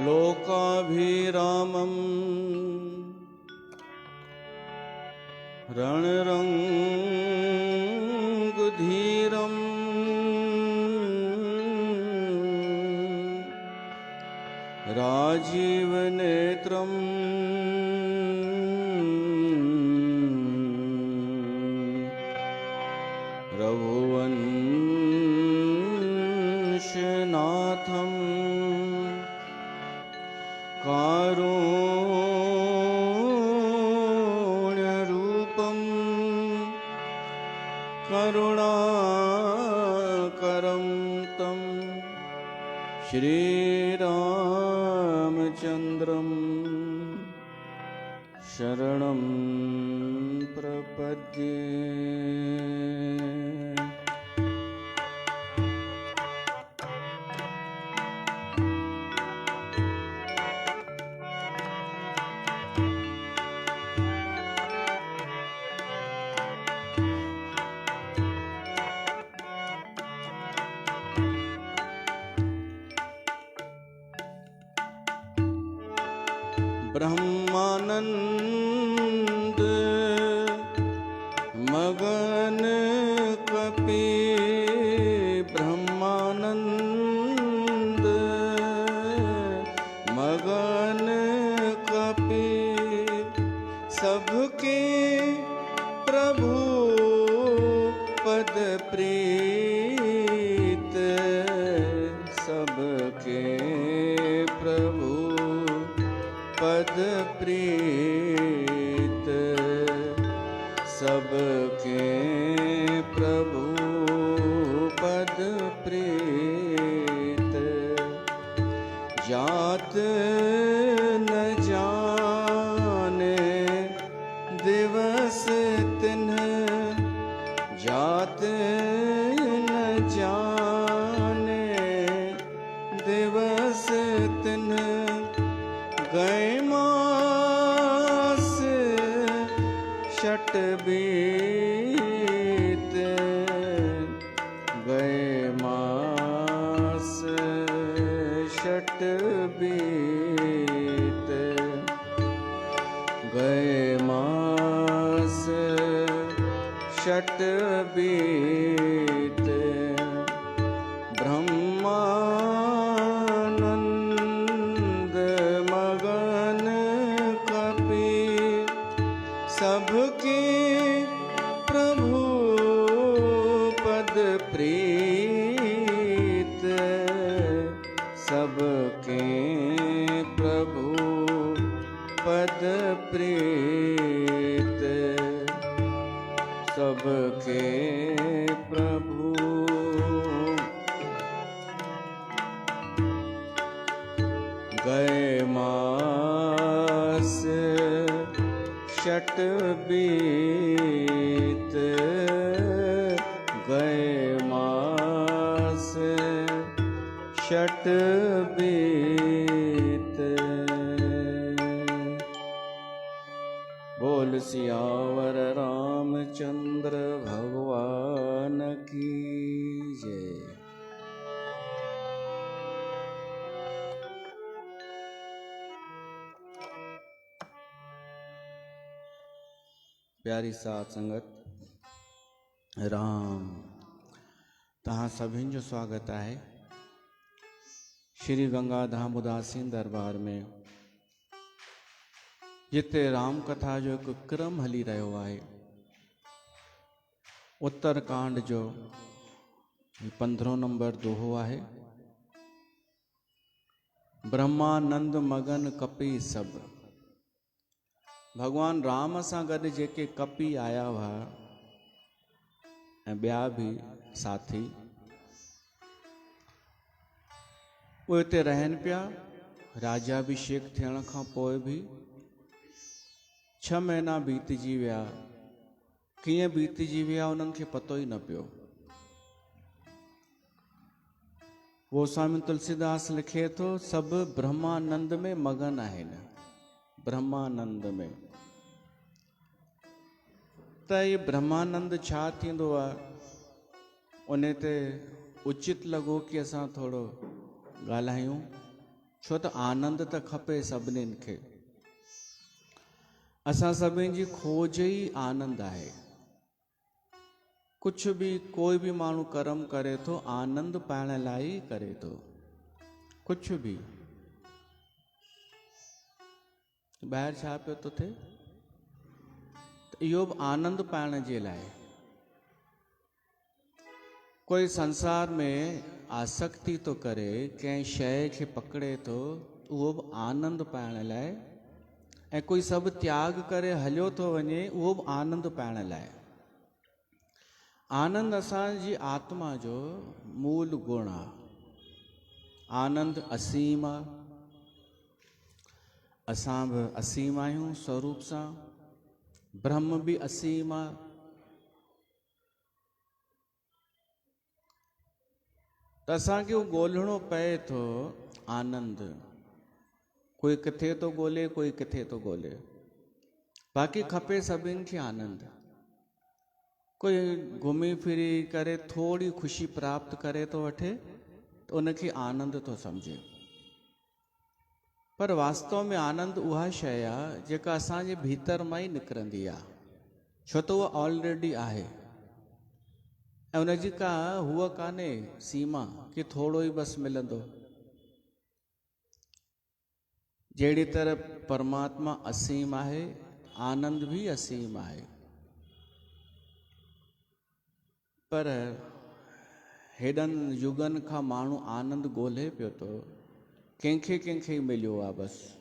लोकाभिरामं रणरङ्गधीरं राजीवनेत्रं रघुवंशनाथं कारुण्यरूपं करुणाकरं तं श्रीरामचन्द्रं शरणं प्रपद्ये। ब्रह्मानंद मगन कपि ब्रह्मानंद मगन कपि सबके प्रभु पद प्रीत सबके प्रभु पद प्रीत सबके प्रभु पद प्रीत जात न जाने दिवस तिन्ह जात न जाने दिवस तिन्ह गए मास शट बीत गए मास शट बीत गए मास शट बीत ब्रह्मानंद मगन कपि सबके प्रभु पद प्रीत सबके प्रभु पद प्रीत सबके प्रभु गए मास शट बीत गए मास शट बीत। बोल सियावर रामचंद्र भगवान की जय। प्यारी साथ संगत राम तहां सभिन जो स्वागत है श्री गंगा धाम उदासीन दरबार में जिते राम कथा जो एक क्रम हली रहो है। उत्तरकांड जो 15 नंबर दोहो है। ब्रह्मानंद मगन कपि सब भगवान राम सां गॾु जेके कपि आया हुआ ऐं ॿिया बि साथी उहे हिते रहनि पिया। राज्याभिषेक थियण खां पोइ बि 6 महीना बीतजी विया। कीअं बीतजी विया उन्हनि खे पतो ई न पियो। वो स्वामी तुलसीदास लिखे थो सभु ब्रह्मानंद में मगन आहिनि। ब्रह्मानंद में त ये ब्रह्मानंद छा थींदो आहे उन ते उचित लॻो कि असां थोरो ॻाल्हायूं। छो त आनंद त खपे सभिनीनि खे। असां सभिनी जी खोज ई आनंद आहे। कुछ भी कोई भी माण्हू कर्म करे थो आनंद पाइण लाइ ई करे थो। कुछ भी ॿाहिरि छा पियो थो थिए, त इहो बि आनंद पाइण जे लाइ। कोई संसार में आसक्ति तो करे, कंहिं शइ खे पकड़े थो, उहो बि आनंद पाइण लाइ। ऐं कोई सभु त्याग करे हलियो थो वञे, उहो बि आनंद पाइण लाइ। आनंद असांजी आत्मा जो मूल गुण आहे। आनंद असीम आहे। असां बि असीम आहियूं स्वरूप सां। ब्रह्म भी असीम आहे। त असांखे उहो ॻोल्हणो पए थो आनंद। कोई किथे तो ॻोल्हे, कोई किथे तो ॻोल्हे। बाक़ी खपे सभिनि खे आनंद। कोई घुमी फिरी करे थोड़ी खुशी प्राप्त करे तो वठे, तो उनखे आनंद तो समझे। पर वास्तव में आनंद उहा शइ आहे जेका असांजे भीतर मां ई निकिरंदी आहे। छो त उहा ऑलरेडी आहे ऐं उनजी का हुअ कान्हे सीमा कि थोड़ो ई बस मिलंदो। जहिड़ी तरह परमात्मा असीम आहे, आनंद भी असीम आहे। पर हेॾनि युगनि खां माण्हू आनंद ॻोल्हे पियो थो, कंहिंखे कंहिंखे मिलियो आहे बसि।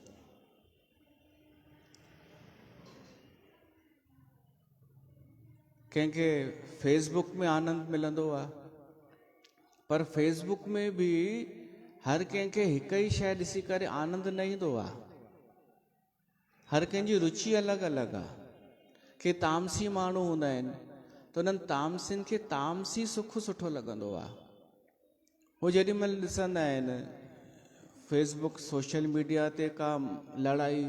कंहिंखे फेसबुक में आनंद मिलंदो आहे, पर फेसबुक में भी हर कंहिंखे हिक ई शइ ॾिसी करे आनंद न ईंदो आहे। हर कंहिंजी रुचि अलॻि अलॻि आहे। के तामसी माण्हू हूंदा आहिनि त उन्हनि तामसिन खे तामसी सुख सुठो लॻंदो आहे। हू जेॾी महिल ॾिसंदा आहिनि फेसबुक सोशल मीडिया ते का लड़ाई,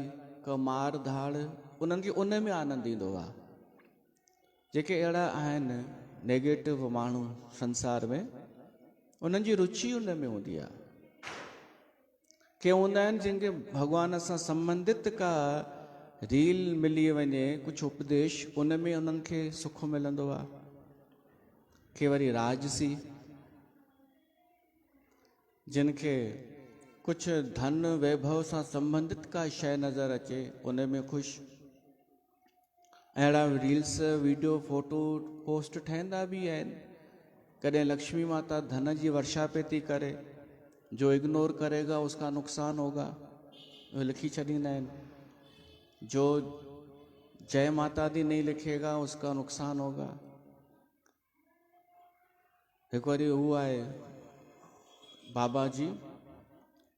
का मार धाड़, उन्हनि खे उन में आनंद ईंदो आहे। जेके अहिड़ा आहिनि नेगेटिव माण्हू संसार में, उन्हनि जी रुचि उन में हूंदी आहे। के हूंदा आहिनि जिनखे भॻवान सां संबंधित का रील मिली वञे, कुछ उपदेश, उन में उन्हनि खे सुख मिलंदो आहे। के वरी राजसी, जिनखे कुछ धन वैभव सां संबंधित का शइ नज़र अचे, उन में ख़ुशि। अहिड़ा रील्स वीडियो फोटो पोस्ट ठहंदा भी आहिनि। कॾहिं लक्ष्मी माता धन जी वर्षा पे थी करे, जो इग्नोर करेगा उसका नुकसान होगा, वो लिखी छॾींदा आहिनि। जो जय माता दी नहीं लिखेगा उसका नुकसान होगा। हिकु वरी हू आहे बाबा जी,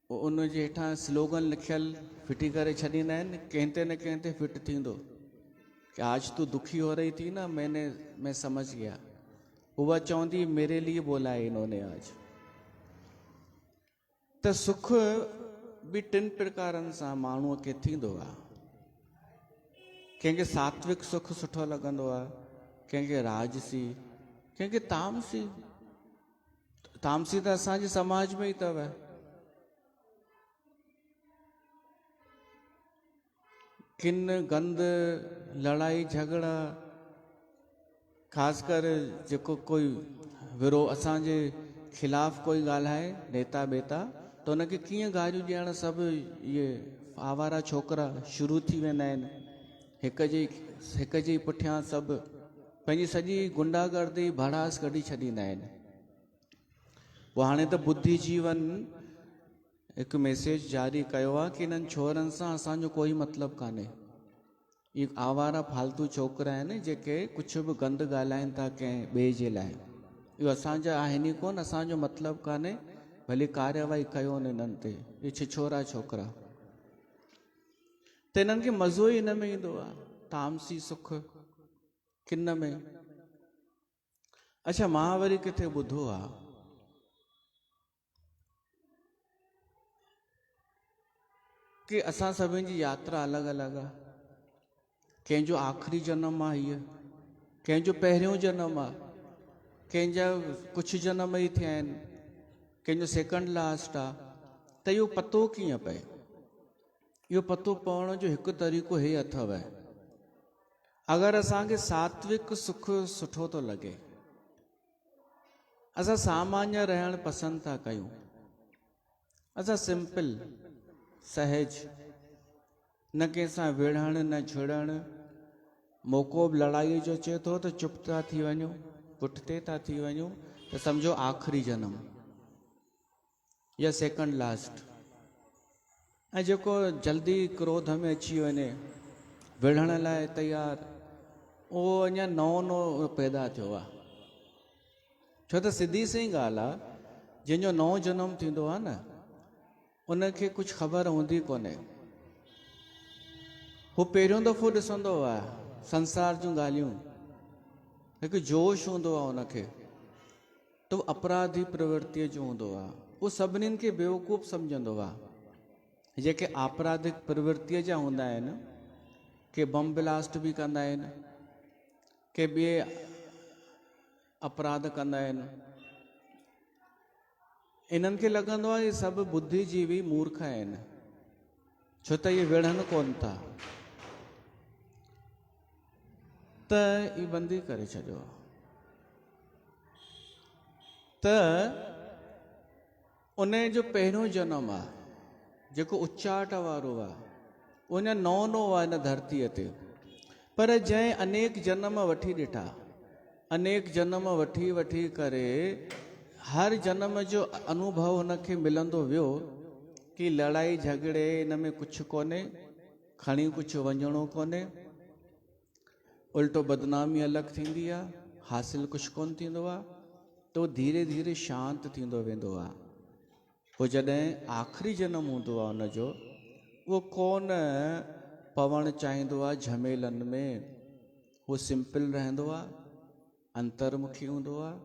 उन जे हेठां स्लोगन लिखियल फिटी करे छॾींदा आहिनि, कंहिं ते न कंहिं ते फिट थींदो कि आज तू दुखी हो रही थी ना, मैं समझ गया। उहा चवंदी मेरे लिए बोला है इन्होंने आज। त सुख भी टिन प्रकारनि सां माण्हूअ खे थींदो आहे। कंहिंखे सात्विक सुख सुठो लॻंदो आहे, कंहिंखे राजसी, कंहिंखे तामसी। तामसी त असांजे समाज में ई अथव। किन गंद, लड़ाई झगड़ा, ख़ासि कर जेको कोई विरोध असांजे खिलाफ़ कोई ॻाल्हाए, नेता बेता, तो उनखे कीअं गारियूं ॾियण, सभु इहे आवारा छोकिरा शुरू थी वेंदा आहिनि। हिक जे पुठियां सभु पंहिंजी सॼी गुंडागर्दी भड़ास कढी छॾींदा आहिनि। पोइ हाणे त बुद्धिजीवन हिकु मैसेज जारी कयो आहे कि इन्हनि छोरनि सां असांजो कोई मतिलबु कान्हे। इहे आवारा फालतू छोकिरा आहिनि जेके कुझु बि गंद ॻाल्हाइनि था कंहिं ॿिए जे लाइ। इहो असांजा आहिनि ई कोन, असांजो मतिलबु कान्हे, भली कार्यवाही कयो न इन्हनि ते। इहे छिछोरा छोकिरा, त इन्हनि खे मज़ो ई हिन में ईंदो आहे, तामसी सुख किन में। अच्छा, मां वरी किथे ॿुधो आहे कि असां सभिनि जी यात्रा अलॻि अलॻि आहे। कंहिंजो आख़िरी जनम आहे हीअ, कंहिंजो पहिरियों जनम आहे, कंहिंजा कुझु जनम ई थिया आहिनि, कंहिंजो सेकंड लास्ट आहे, त इहो पतो कीअं पए? इहो पतो पवण जो हिकु तरीक़ो हे अथव, अगरि असांखे सात्विक सुख सुठो थो लॻे, असां सामान्य रहणु पसंदि था कयूं, असां सिंपल सहज, न कंहिंसां विढ़णु न झुड़णु, मौक़ो बि लड़ाईअ जो अचे थो त चुप था थी वञूं, पुठिते था थी वञूं, त सम्झो आख़िरी जनम या सेकंड लास्ट। ऐं जेको जल्दी क्रोध में अची वञे, विढ़ण लाइ तयार, उहो अञा नओं पैदा थियो आहे। छो त सिधी सी ॻाल्हि आहे, जंहिंजो नओं जनम थींदो आहे न, उनखे कुझु ख़बर हूंदी कोन्हे। हू पहिरियों दफ़ो ॾिसंदो आहे संसार जूं ॻाल्हियूं, हिकु जोश हूंदो आहे उनखे, त उहो अपराधी प्रवृत्तिअ जो हूंदो आहे। उहो सभिनीनि खे बेवकूफ़ सम्झंदो आहे। जेके आपराधिक प्रवृत्तिअ जा हूंदा आहिनि, के बम ब्लास्ट बि कंदा आहिनि, के ॿिए अपराध कंदा आहिनि, इन्हनि खे लॻंदो आहे इहे सभु बुद्धिजीवी मूर्ख आहिनि, छो त इहे विढ़नि कोन था, त ई बंदी करे छॾियो। त उन जो पहिरियों जनम आहे जेको उचाट वारो आहे, उहो अञा नओं आहे हिन धरतीअ ते, पर जंहिं अनेक जनम वठी ॾिठा, अनेक जनम वठी वठी करे हर जनम जो अनुभव हुनखे मिलंदो वियो कि लड़ाई झगड़े इन में कुझु कोन्हे, खणी कुझु वञिणो कोन्हे, उल्टो बदनामी अलॻि थींदी आहे, हासिल कुझु कोन थींदो आहे, तो धीरे धीरे शांत थींदो वेंदो आहे। पोइ जॾहिं आख़िरी जनम हूंदो आहे हुनजो, उहो कोन पवणु चाहींदो आहे झमेलनि में, उहो सिंपल रहंदो आहे, अंतर्मुखी हूंदो आहे,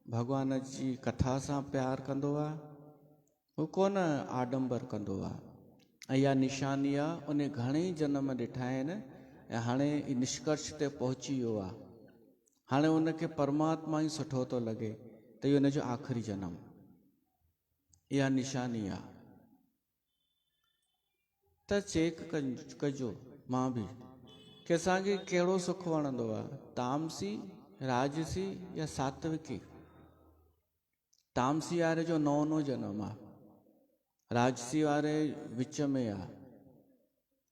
भॻवान जी कथा सां प्यारु कंदो आहे, हू कोन आडंबर कंदो आहे। ऐं इहा निशानी आहे, उन घणेई जनम ॾिठा आहिनि ऐं हाणे निष्कर्ष ते पहुची वियो आहे। हाणे उनखे परमात्मा ई सुठो थो लॻे, त इहो हुनजो आख़िरी जनम, इहा निशानी आहे। त चेक कजो मां बि कि असांखे कहिड़ो सुख वणंदो आहे, तामसी, राजसी या सात्विकी। तामसी वारे जो नओं जनम आहे, राजसी वारे विच में आहे,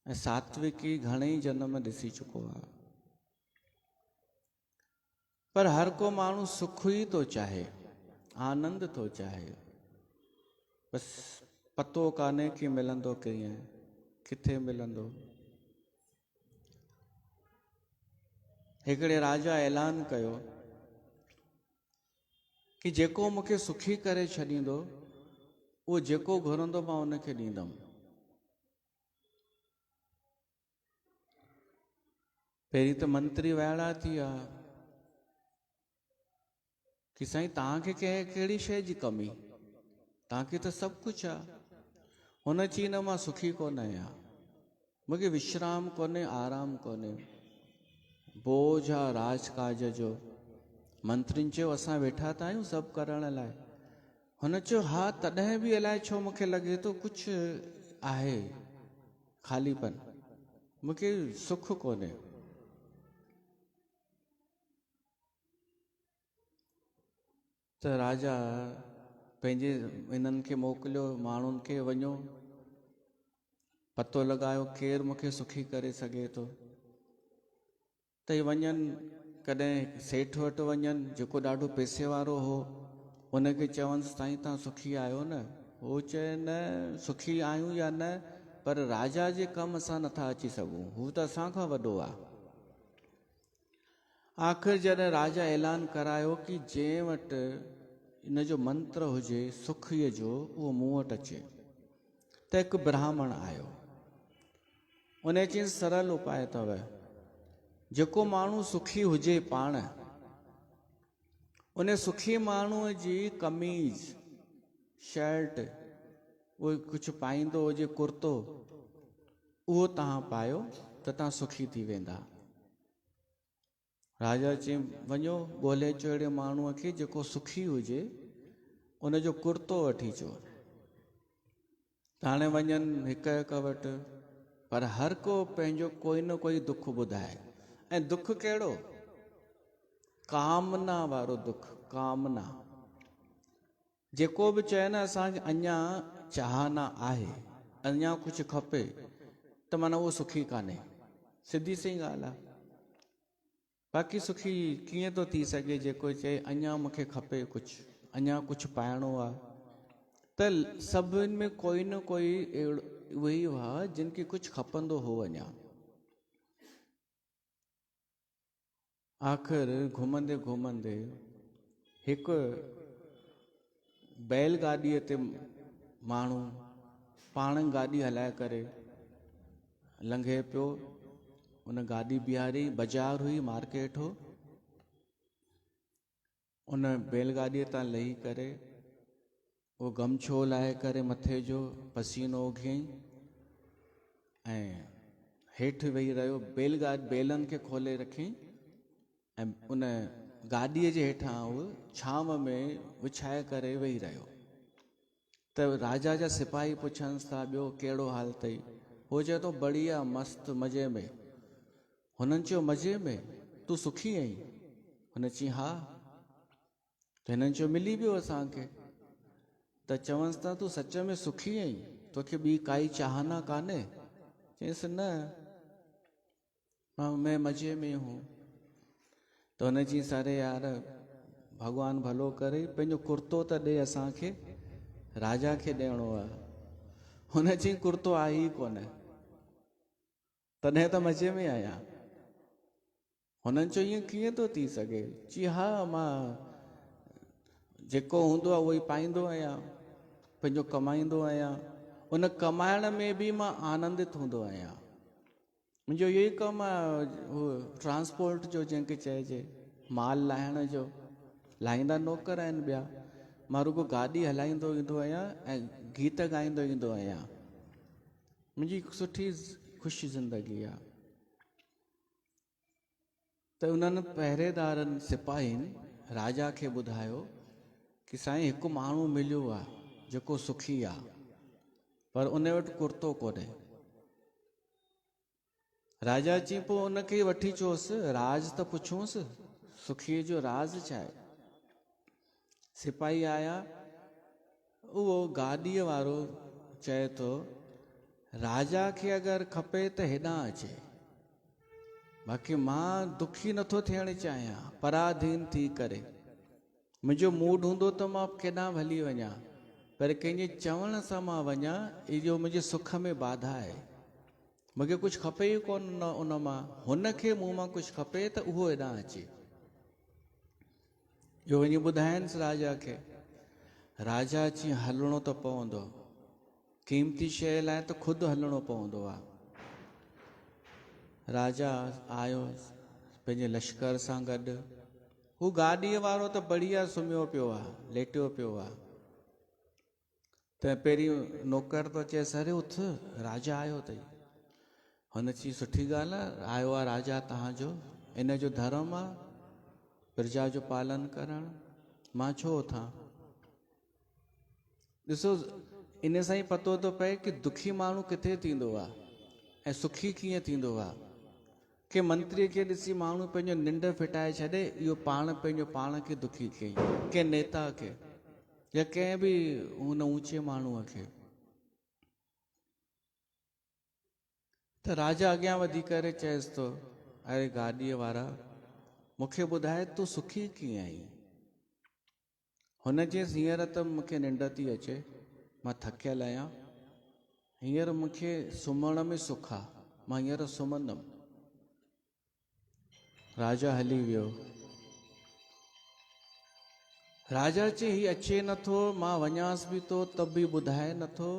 ऐं सात्विकी घणेई जनम ॾिसी चुको आहे। पर हर को माण्हू सुख ई थो चाहे, आनंद थो चाहे, बसि पतो कान्हे कि मिलंदो कीअं, किथे मिलंदो। हिकिड़े राजा ऐलान कयो कि जेको मूंखे सुखी करे छॾींदो, उहो जेको घुरंदो मां उनखे ॾींदुमि। पहिरीं त मंत्री वाइड़ा थी विया कि साईं तव्हांखे कहिड़ी शइ जी कमी, तव्हांखे त सभु कुझु आहे। हुन चई न, मां सुखी कोन आहियां, मूंखे विश्राम कोन्हे, आराम कोन्हे, बोझ आहे राजकाज जो। मंत्रियुनि चयो असां वेठा त आहियूं सभु करण लाइ। हुन चयो हा, तॾहिं बि अलाए छो मूंखे लॻे थो कुझु आहे, ख़ालीपन, मूंखे सुख कोन्हे। त राजा पंहिंजे इन्हनि खे मोकिलियो, माण्हुनि खे, वञो पतो लॻायो केरु मूंखे सुखी करे सघे थो। त इहे वञनि, कॾहिं सेठ वटि वञनि जेको ॾाढो पैसे वारो हो, उनखे चवनि साईं तव्हां सुखी आहियो न? उहो चए न, सुखी आहियूं या न, पर राजा जे कमु असां नथा अची सघूं, हू त असांखां वॾो आहे। आख़िर जॾहिं राजा ऐलान करायो कि जंहिं वटि इन जो मंत्र हुजे सुखीअ जो, उहो मूं वटि अचे, त हिकु ब्राह्मण आयो। उन चई सरल उपाय अथव, जेको माण्हू सुखी हुजे पाण, उन सुखी माण्हूअ जी कमीज़, शर्ट, उहो कुझु पाईंदो हुजे कुर्तो, उहो तव्हां पायो त तव्हां सुखी थी वेंदा। राजा चई वञो ॻोल्हे अचो अहिड़े माण्हूअ खे जेको सुखी हुजे, उनजो कुर्तो वठी अचो। हाणे वञनि हिक हिक वटि, पर हर को पंहिंजो कोई न कोई दुख ॿुधाए। ऐं दुख कहिड़ो? कामना वारो दुख, कामना। जेको बि चए न असांखे अञा चाहना आहे, अञा कुझु खपे, त माना उहो सुखी कान्हे। सिधी सी ॻाल्हि आहे। बाक़ी सुखी कीअं थो थी सघे जेको चए अञा मूंखे खपे कुझु, अञा कुझु पाइणो आहे। त सभिनि में कोई न कोई अहिड़ो उहे हुआ जिन खे कुझु खपंदो हो अञा। आख़िर घुमंदे घुमंदे हिकु बैलगाॾीअ ते माण्हू पाण गाॾी हलाए करे लंघे पियो। उन गाॾी बीहारी, बाज़ार हुई, मार्केट हो। उन बैलगाॾीअ तां लही करे वो गमछो लाहे करे मथे जो पसीनो उघियईं ऐं हेठि वेही रहियो। बैलनि खे खोले रखियईं ऐं उन गाॾीअ जे हेठां उहो छांव में विछाए करे वेही रहियो। त राजा जा सिपाही पुछनिसि था, ॿियो कहिड़ो हाल अथई? हो चए थो, बढ़िया, मस्तु, मज़े में। हुननि चयो, मज़े में? तूं सुखी आहीं? हुन चई, हा। त हिननि चयो, मिली वियो असांखे। त चवनिसि था, तूं सच में सुखी आहीं? तोखे ॿी काई चाहना कान्हे? चयसि, न, मैं मज़े में हूँ। त हुन चई, सारे यार, भॻवानु भलो करे, पंहिंजो कुर्तो त ॾे असांखे, राजा खे ॾियणो आहे। हुन चई, कुर्तो आहे ई कोन, तॾहिं त मज़े में आहियां। हुननि चयो, ईअं कीअं थो थी सघे? चई, हा, मां जेको हूंदो आहे उहो ई पाईंदो आहियां, पंहिंजो कमाईंदो आहियां। उन कमाइण में बि मां आनंदित हूंदो आहियां। मुंहिंजो इहो ई कमु आहे, ट्रांसपोर्ट जो, जंहिंखे चइजे माल लाहिण जो। लाहींदा नौकर आहिनि ॿिया, मां रुगो गाॾी हलाईंदो ईंदो आहियां ऐं गीत ॻाईंदो ईंदो आहियां। मुंहिंजी सुठी ख़ुशी ज़िंदगी आहे। त उन्हनि पहिरेदारनि सिपाहियुनि राजा खे ॿुधायो कि साईं, हिकु माण्हू मिलियो आहे जेको सुखी आहे, पर उन वटि कुर्तो कोन्हे। राजा चई, पोइ उनखे वठी अचोसि, राज त पुछोसि, सुखीअ जो राज छा आहे? सिपाही आया, उहो गाॾीअ वारो चए थो, राजा खे अगरि खपे त हेॾां अचे, बाक़ी मां दुखी नथो थियणु चाहियां पराधीन थी करे। मुंहिंजो मूड हूंदो त मां केॾां हली वञा, पर कंहिंजे चवण सां मां वञा, इहो मुंहिंजे सुख में बाधा आहे। मूंखे कुझु खपे ई कोन उन मां, हुनखे मूं मां कुझु खपे त उहो हेॾां अचे। इहो वञी ॿुधाइनिसि राजा खे। राजा चई, हलणो त पवंदो, क़ीमती शइ लाइ त ख़ुदि हलणो पवंदो आहे। राजा आयो पंहिंजे लश्कर सां गॾु। हू गाॾीअ वारो त बढ़िया सुम्हियो पियो आहे, लेटियो पियो आहे। त पहिरीं नौकर तो चएसि, अरे उथ, राजा आयो अथई। हुन चई, सुठी ॻाल्हि आहे, आयो आहे राजा तव्हांजो, इन जो धर्म आहे प्रजा जो पालन करणु, मां छो उथां? ॾिसो, इन सां ई पतो थो पए कि दुखी माण्हू किथे थींदो आहे ऐं सुखी कीअं थींदो आहे। कि मंत्रीअ खे ॾिसी माण्हू पंहिंजो निंड फिटाए छॾे, इहो पाण पंहिंजो पाण खे दुखी कयईं, कंहिं नेता खे या कंहिं बि हुन ऊचे माण्हूअ खे। त राजा अॻियां वधी करे चएसि थो, अरे गाॾीअ वारा, मूंखे ॿुधाए तूं सुखी कीअं आहीं? हुन चयसि, हींअर त मूंखे निंड थी अचे, मां थकियल आहियां, हींअर मूंखे सुम्हण में सुख आहे, मां हींअर सुम्हंदुमि। राजा हली वियो। राजा चई, हीउ अचे नथो, मां वञांसि बि थो त बि ॿुधाए नथो।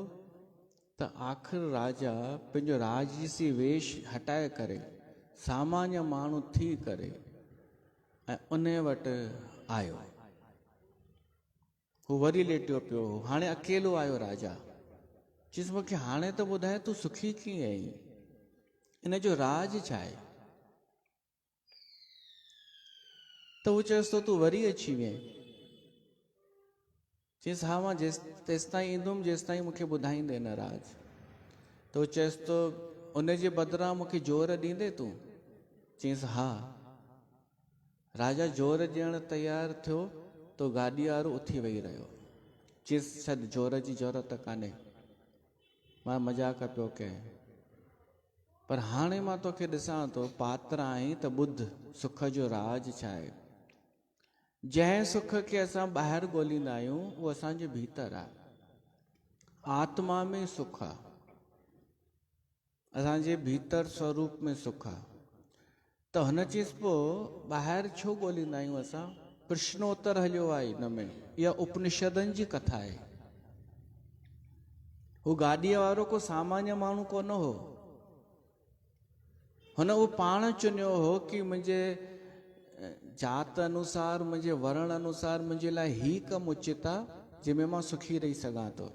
त आख़िर राजा पंहिंजो राजसी वेश हटाए करे, सामान्य माण्हू थी करे ऐं उन वटि आयो। हू वरी लेटियो पियो, हाणे अकेलो आयो राजा। चयसि, मूंखे हाणे त ॿुधाए तूं सुखी कीअं आहीं? इन जो राज छा आहे? त हू चएसि थो, तूं वरी अची वएं। चयईसि हा मां तेसि ताईं ईंदुमि जेसि ताईं मूंखे ॿुधाईंदे न राज। तो चयसि तो उनजे बदिरां मूंखे जोर ॾींदे तूं? चयईसि हा। राजा जोर ॾियणु तयारु थियो तो गाॾी वारो उथी वेही रहियो। चयसि छॾ, जोर जी ज़रूरत कान्हे, मां मज़ाक पियो कयां, पर हाणे मां तोखे ॾिसां थो पात्र आहीं त ॿुध सुख जो राज छा आहे। जंहिं सुख खे असां ॿाहिरि ॻोल्हींदा आहियूं उहो असांजे भीतर आहे। आत्मा में सुख आहे, असांजे भीतर स्वरूप में सुख आहे। त हुन चीज़ पोइ ॿाहिरि छो ॻोल्हींदा आहियूं असां? प्रश्नोत्तर हलियो आहे हिन में, इहा उपनिषदनि जी कथा आहे। हू गाॾीअ वारो को सामान्य माण्हू कोन हो, हुन उहो पाण चुनियो हो कि मुंहिंजे जात अनुसार, मुंहिंजे वर्ण अनुसार मुंहिंजे लाइ ही कमु उचित आहे जंहिंमें मां सुखी रही सघां थो।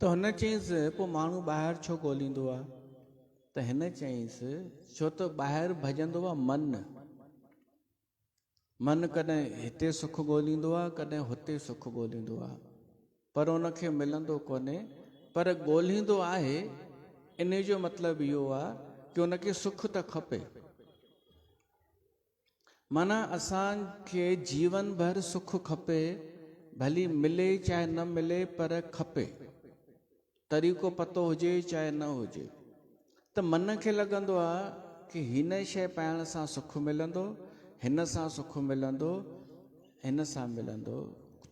त हुन चयईंसि पोइ माण्हू ॿाहिरि छो ॻोल्हींदो आहे? त हिन चयईंसि छो त ॿाहिरि भॼंदो आहे मन कॾहिं हिते सुख ॻोल्हींदो आहे, कॾहिं हुते सुख ॻोल्हींदो आहे, पर उनखे मिलंदो कोन्हे। पर ॻोल्हींदो आहे, इन जो मतिलबु इहो आहे कि उनखे सुख त खपे। माना असांखे जीवन भर सुख खपे, भली मिले चाहे न मिले पर खपे, तरीक़ो पतो हुजे चाहे न हुजे। त मन खे लॻंदो आहे कि हिन शइ पाइण सां सुख मिलंदो, हिन सां सुख मिलंदो, हिन सां मिलंदो,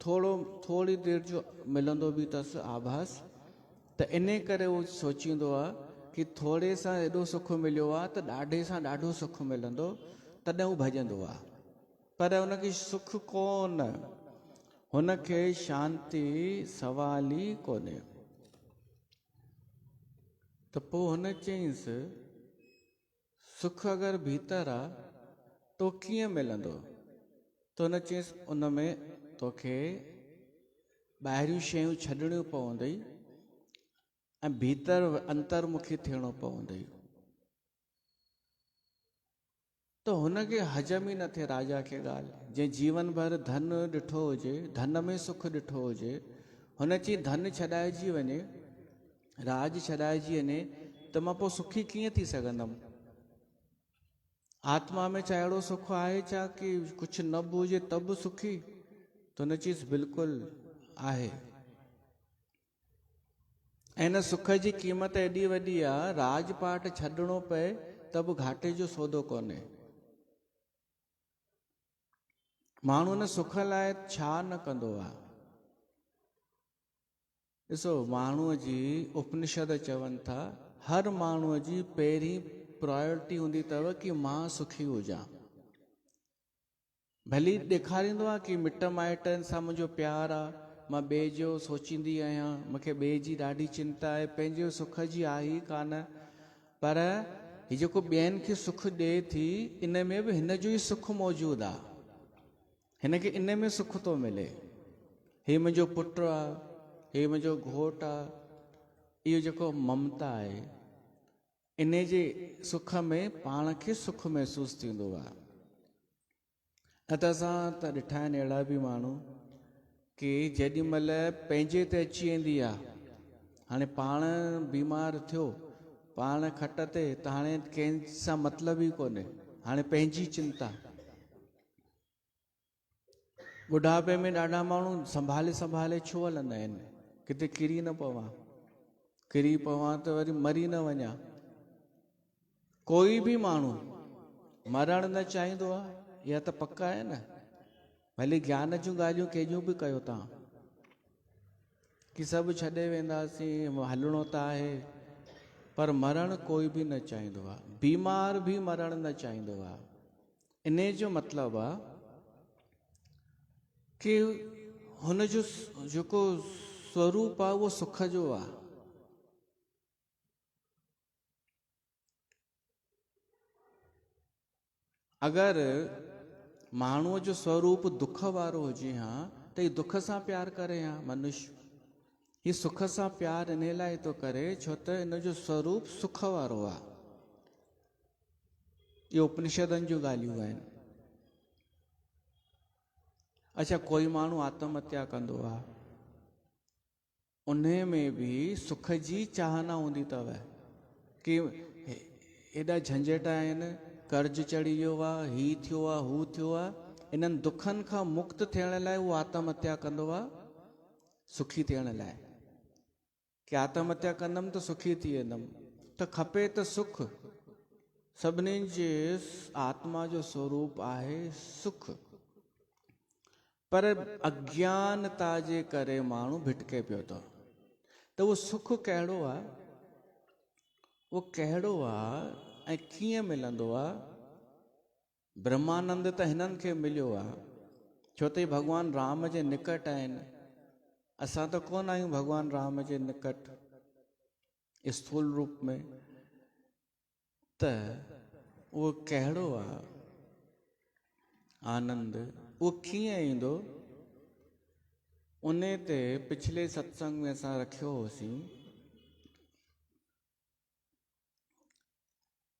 थोड़ी देरि जो मिलंदो बि अथसि आभास। त इन करे उहो सोचींदो आहे कि थोरे सां एॾो सुख मिलियो आहे त ॾाढे सां ॾाढो सुख मिलंदो, तॾहिं हू भॼंदो आहे। पर हुनखे सुख कोन, हुनखे शांती सवाल ई कोन्हे। त पोइ हुन चयईंसि सुख अगरि भीतर आहे तो कीअं मिलंदो? त हुन चयईंसि उन में तोखे ॿाहिरियूं शयूं छॾणियूं पवंदई ऐं भीतर अंतर्मुखी थियणो पवंदई। त हुनखे हजम ई न थिए राजा खे ॻाल्हि। जंहिं जीवन भर धन ॾिठो हुजे, धन में सुख ॾिठो हुजे, हुन चई धन छॾाइजी वञे, राज छॾाइजी वञे त मां पोइ सुखी कीअं थी सघंदमि? आत्मा में छा अहिड़ो सुख आहे छा कि कुझु न बि हुजे त बि सुखी? त हुन चीज़ बिल्कुलु आहे। ऐं हिन सुख जी क़ीमत एॾी वॾी आहे, राजपाट छॾिणो पए त बि घाटे जो सौदो कोन्हे। माण्हू हिन सुख लाइ छा न कंदो आहे। ॾिसो, माण्हूअ जी उपनिषद चवनि था हर माण्हूअ जी पहिरीं प्रायोरिटी हूंदी अथव कि मां सुखी हुजां। भली ॾेखारींदो आहे कि मिट माइटनि सां मुंहिंजो प्यारु आहे, मां ॿिए जो सोचींदी आहियां, मूंखे ॿिए जी ॾाढी चिंता आहे, पंहिंजे सुख जी आहे ई कान। पर हीउ जेको ॿियनि खे सुख ॾिए थी, इन में बि हिन जो ई सुख मौजूदु आहे। हिनखे इन में सुख थो मिले। हे मुंहिंजो पुटु आहे, हे मुंहिंजो घोटु आहे, इहो जेको ममता आहे, इन जे सुख में पाण खे सुख महसूसु थींदो आहे। न त असां त ॾिठा आहिनि अहिड़ा बि माण्हू कि जेॾी महिल पंहिंजे ते अची वेंदी आहे, हाणे पाण बीमार थियो, पाण खट ते, त हाणे कंहिंसां मतिलबु ई कोन्हे, हाणे पंहिंजी चिंता। ॿुढापे में ॾाढा माण्हू संभाले छो हलंदा आहिनि? किथे किरी न पवां त वरी मरी न वञा। कोई बि माण्हू मरण न चाहींदो आहे, इहा त पक आहे न। भले ज्ञान जूं ॻाल्हियूं कहिड़ियूं बि कयो तव्हां कि सभु छॾे वेंदासीं, हलणो त आहे, पर मरण कोई बि न चाहींदो आहे। बीमार बि मरण न चाहींदो आहे। इन जो मतिलबु आहे कि हुन जो जेको स्वरूप आहे उहो सुख जो आहे। अगरि माण्हूअ जो स्वरूप दुख वारो हुजे हा त ही दुख सां प्यार करे हा मनुष्य। ही सुख सां प्यार इन लाइ थो करे छो त इन जो स्वरूप सुख वारो आहे। इहे उपनिषदनि जूं ॻाल्हियूं आहिनि। अच्छा, कोई माण्हू आत्महत्या कंदो आहे, उन में बि सुख जी चाहना हूंदी अथव कि एॾा झंझट आहिनि, कर्ज़ चढ़ी वियो आहे, ही थियो आहे, हू थियो आहे, इन्हनि दुखनि खां मुक्त थियण लाइ उहो आत्महत्या कंदो आहे, सुखी थियण लाइ, कि आत्महत्या कंदमि त सुखी थी वेंदमि। त खपे त सुख, सभिनी जे आत्मा जो स्वरूप आहे सुख, पर अज्ञानता जे करे माण्हू भिटके पियो थो। त उहो सुख कहिड़ो आहे, उहो कहिड़ो आहे ऐं कीअं मिलंदो आहे? ब्रह्मानंद त हिननि खे मिलियो आहे, छो त भॻवान राम जे निकट आहिनि। असां त कोन आहियूं भॻवान राम जे निकट स्थूल रूप में। त उहो कहिड़ो आहे आनंद, उहो कीअं ईंदो? उन ते पिछले सत्संग में असां रखियो होसीं,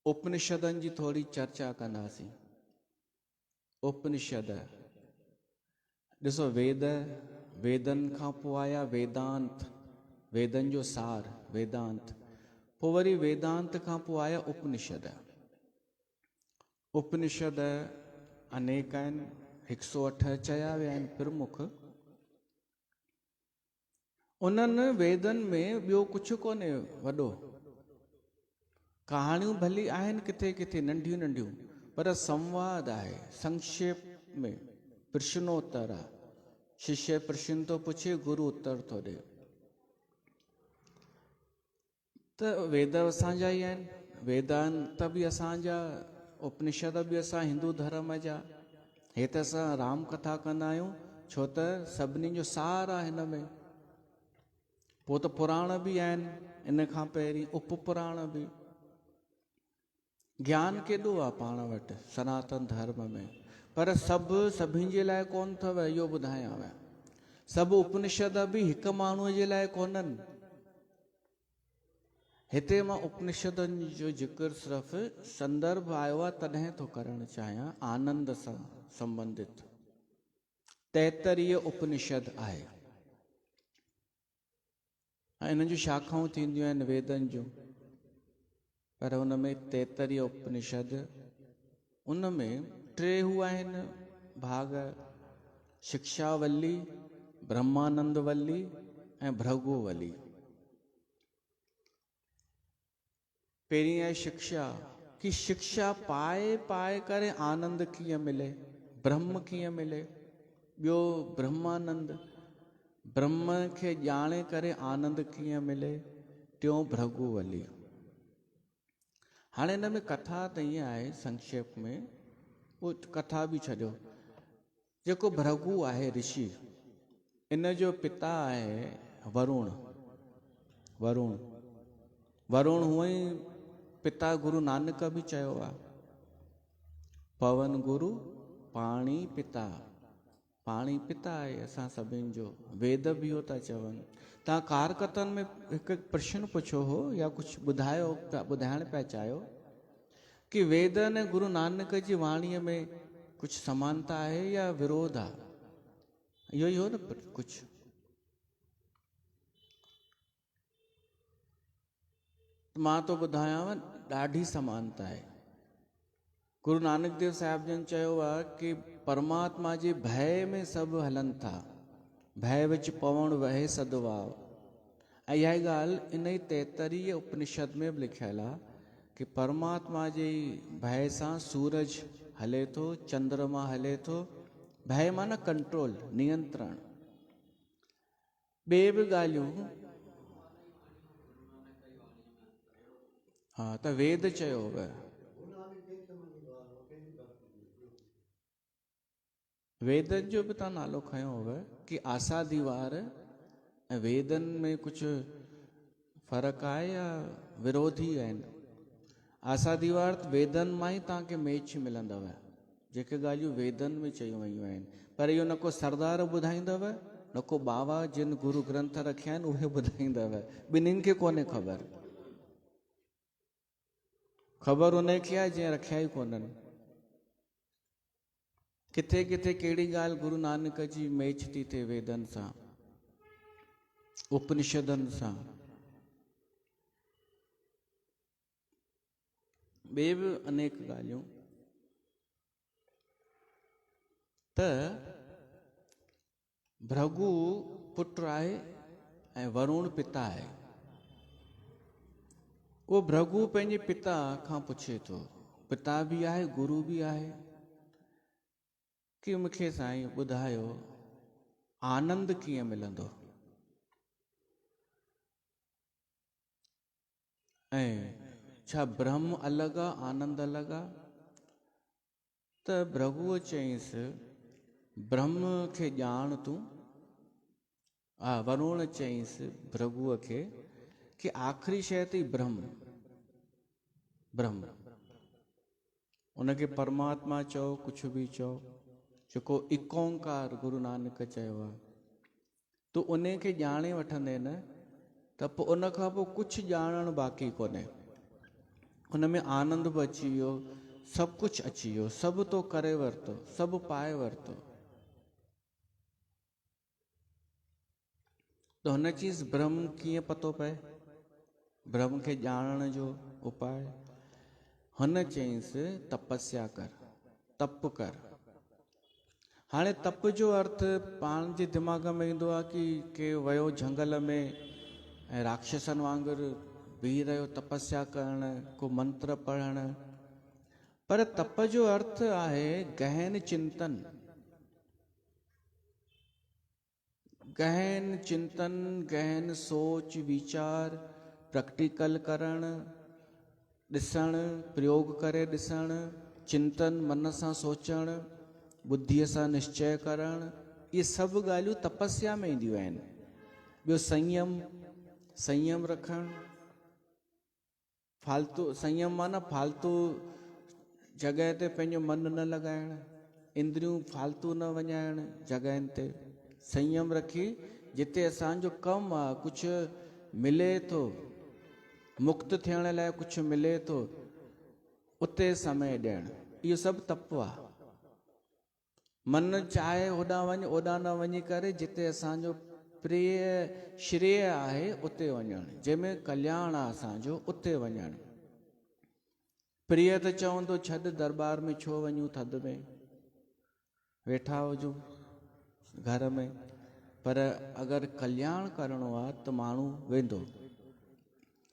उपनिषदनि जी थोरी चर्चा कंदासीं। उपनिषद ॾिसो, वेदनि खां पोइ आया वेदांत, वेदनि जो सार वेदांत, पोइ वरी वेदांत खां पोइ आया उपनिषद। उपनिषद अनेक आहिनि, 108 चया विया आहिनि प्रमुख। उन्हनि वेदनि में ॿियो कुझु कोन्हे वॾो, कहाणियूं भली आहिनि किथे किथे नंढियूं नंढियूं, पर संवाद आहे, संक्षेप में प्रश्नोत्तर आहे। शिष्य प्रश्न थो पुछे, गुरु उत्तर थो ॾे। त वेद असांजा ई आहिनि, वेदांत बि असांजा, उपनिषद बि असां हिंदू धर्म जा। हे त असां राम कथा कंदा आहियूं, छो त सभिनी जो सार आहे हिन में। पोइ त पुराण बि आहिनि, इन खां पहिरीं उप पुराण बि। ज्ञान केॾो आहे पाण वटि सनातन धर्म में, पर सभु सभिनि जे लाइ कोन अथव, इहो ॿुधायांव। सभु उपनिषद बि हिकु माण्हूअ जे लाइ कोन्हनि। हिते मां उपनिषदनि जो जिक्र सिर्फ़ु संदर्भ आयो आहे तॾहिं थो करणु चाहियां, आनंद सां संबंधित। 33 उपनिषद आहे, ऐं इन्हनि जूं शाखाऊं थींदियूं आहिनि वेदनि जूं, पर उन में 33 उपनिषद, उन में 3 हुआ आहिनि भाग, शिक्षावल्ली, ब्रह्मानंदवल्ली ऐं भृगुवल्ली। पहिरीं आहे शिक्षा, कि शिक्षा पाए पाए करे आनंद कीअं मिले, ब्रह्म कीअं मिले। ॿियो ब्रह्मानंद, ब्रह्म खे ॼाणे करे आनंद कीअं मिले। टियों भृगुवल्ली। हाणे हिन में कथा त ईअं आहे संक्षेप में, उहो कथा बि छॾियो। जेको भृगु आहे ऋषि, इन जो पिता आहे वरुण। वरुण वरुण हूअं ई पिता गुरु नानक बि चयो आहे, पवन गुरु पाणी पिता। पाणी पिता आहे असां सभिनि जो, वेद बि इहो था चवनि। तव्हां कारकतन में हिकु प्रश्न पुछो हो या कुझु ॿुधायो, ॿुधाइण पिया चाहियो कि वेद ऐं गुरु नानक जी वाणीअ में कुझु समानता आहे या विरोध आहे? इहो ई हो न कुझु। मां तो ॿुधायांव, ॾाढी समानता आहे। गुरु नानक देव साहिब जन चयो आहे कि परमात्मा जे भय में सभु हलनि था, भय विच पवणु वहे सदवाव। ऐं इहा ॻाल्हि इन ई 33 उपनिषद में बि लिखियल आहे कि परमात्मा जे भय सां सूरज हले थो, चंद्रमा हले थो। भय माना कंट्रोल, नियंत्रण। ॿिए बि ॻाल्हियूं, हा त वेद चयो हुआ, वेदनि जो बि तव्हां नालो खयो हुआ कि आसा दीवार ऐं वेदनि में कुझु फ़र्क़ु आहे या विरोधी आहिनि? आसा दीवार वेदनि मां ई तव्हांखे मैच मिलंदव, जेके ॻाल्हियूं वेदनि में चयूं वयूं आहिनि। पर इहो न को सरदार ॿुधाईंदव, न को बाबा जिन गुरु ग्रंथ रखिया आहिनि उहे ॿुधाईंदव। ॿिन्हिनि खे कोन्हे ख़बर। ख़बर उन खे आहे जंहिं रखिया ई कोन्हनि। किथे किथे कहिड़ी ॻाल्हि गुरु नानक जी मैच थी थिए वेदनि सां, उपनिषदनि सां, ॿिए बि अनेक ॻाल्हियूं। त भृगु पुटु आहे ऐं वरुण पिता आहे। उहो भृगु पंहिंजे पिता खां पुछे थो, पिता बि आहे गुरु बि आहे, कि मूंखे साईं ॿुधायो आनंद कीअं मिलंदो। ऐं छा ब्रह्म अलॻि आहे, आनंद अलॻि आहे? त भृगुअ चयईंसि, ब्रह्म खे ॼाण तूं। वरुण चयईंसि भृगुअ खे कि आख़िरी शइ थी ब्रह्म। ब्रह्म उनखे परमात्मा चओ, कुझु बि चओ, जेको इकोंकार गुरु नानक चयो आहे, तूं उन खे ॼाणे वठंदे न त पोइ उन खां पोइ कुझु ॼाणणु बाक़ी कोन्हे। उन में आनंद बि अची वियो, सभु कुझु अची वियो, सभु तो करे वरितो, सभु पाए वरितो। त हुन चीज़ ब्रह्म कीअं पतो पए, ब्रह्म खे ॼाणण जो उपाय? हुन चयईंसि तपस्या कर, तप कर। हाणे तप जो अर्थ पाण जे दिमाग़ में ईंदो आहे कि के वियो झंगल में ऐं राक्षसनि वांगुरु बीह रहियो तपस्या करणु, को मंत्र पढ़णु। पर तप जो अर्थ आहे गहन चिंतन, गहन चिंतन, गहन सोच वीचार, प्रैक्टिकल करणु, ॾिसणु, प्रयोग करे ॾिसणु, चिंतन मन सां सोचणु, बुद्धीअ सां निश्चय करणु, इहे सभु ॻाल्हियूं तपस्या में ईंदियूं आहिनि। ॿियो संयम, संयम रखणु, फालतू संयम माना फालतू जॻह ते पंहिंजो मन न लॻाइणु, इंद्रियूं फालतू न वञाइणु जॻहियुनि ते। संयम रखी जिते असांजो कमु आहे, कुझु मिले थो, मुक्त थियण लाइ कुझु मिले थो, उते समय ॾियणु, इहो सभु तप आहे। मन चाहे होॾां वञ, होॾां न वञी करे जिते असांजो प्रिय श्रेय आहे उते वञणु, जंहिंमें कल्याण आहे असांजो, उते वञणु। प्रिय त चवंदो छॾ दरबार में छो वञूं, थधि में वेठा हुजूं घर में। पर अगरि कल्याण करणो आहे त माण्हू वेंदो।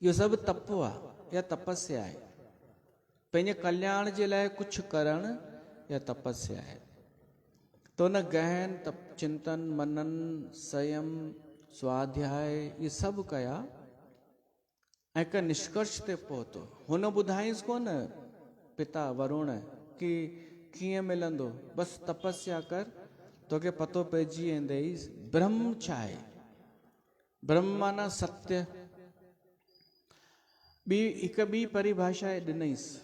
इहो सभु तप आहे या तपस्या आहे। पंहिंजे कल्याण जे लाइ कुझु करणु या तपस्या आहे। तो न गहन तप चिंतन, मनन, संयम, स्वाध्याय, इहे सभु कया ऐं हिकु निष्कर्ष ते पहुतो। हुन ॿुधाईंसि कोन पिता वरुण कि कीअं मिलंदो, बसि तपस्या कर, तोखे पतो पइजी वेंदई ब्रह्म छा आहे। ब्रह्म माना सत्य। हिकु ॿी परिभाषा ॾिनईसि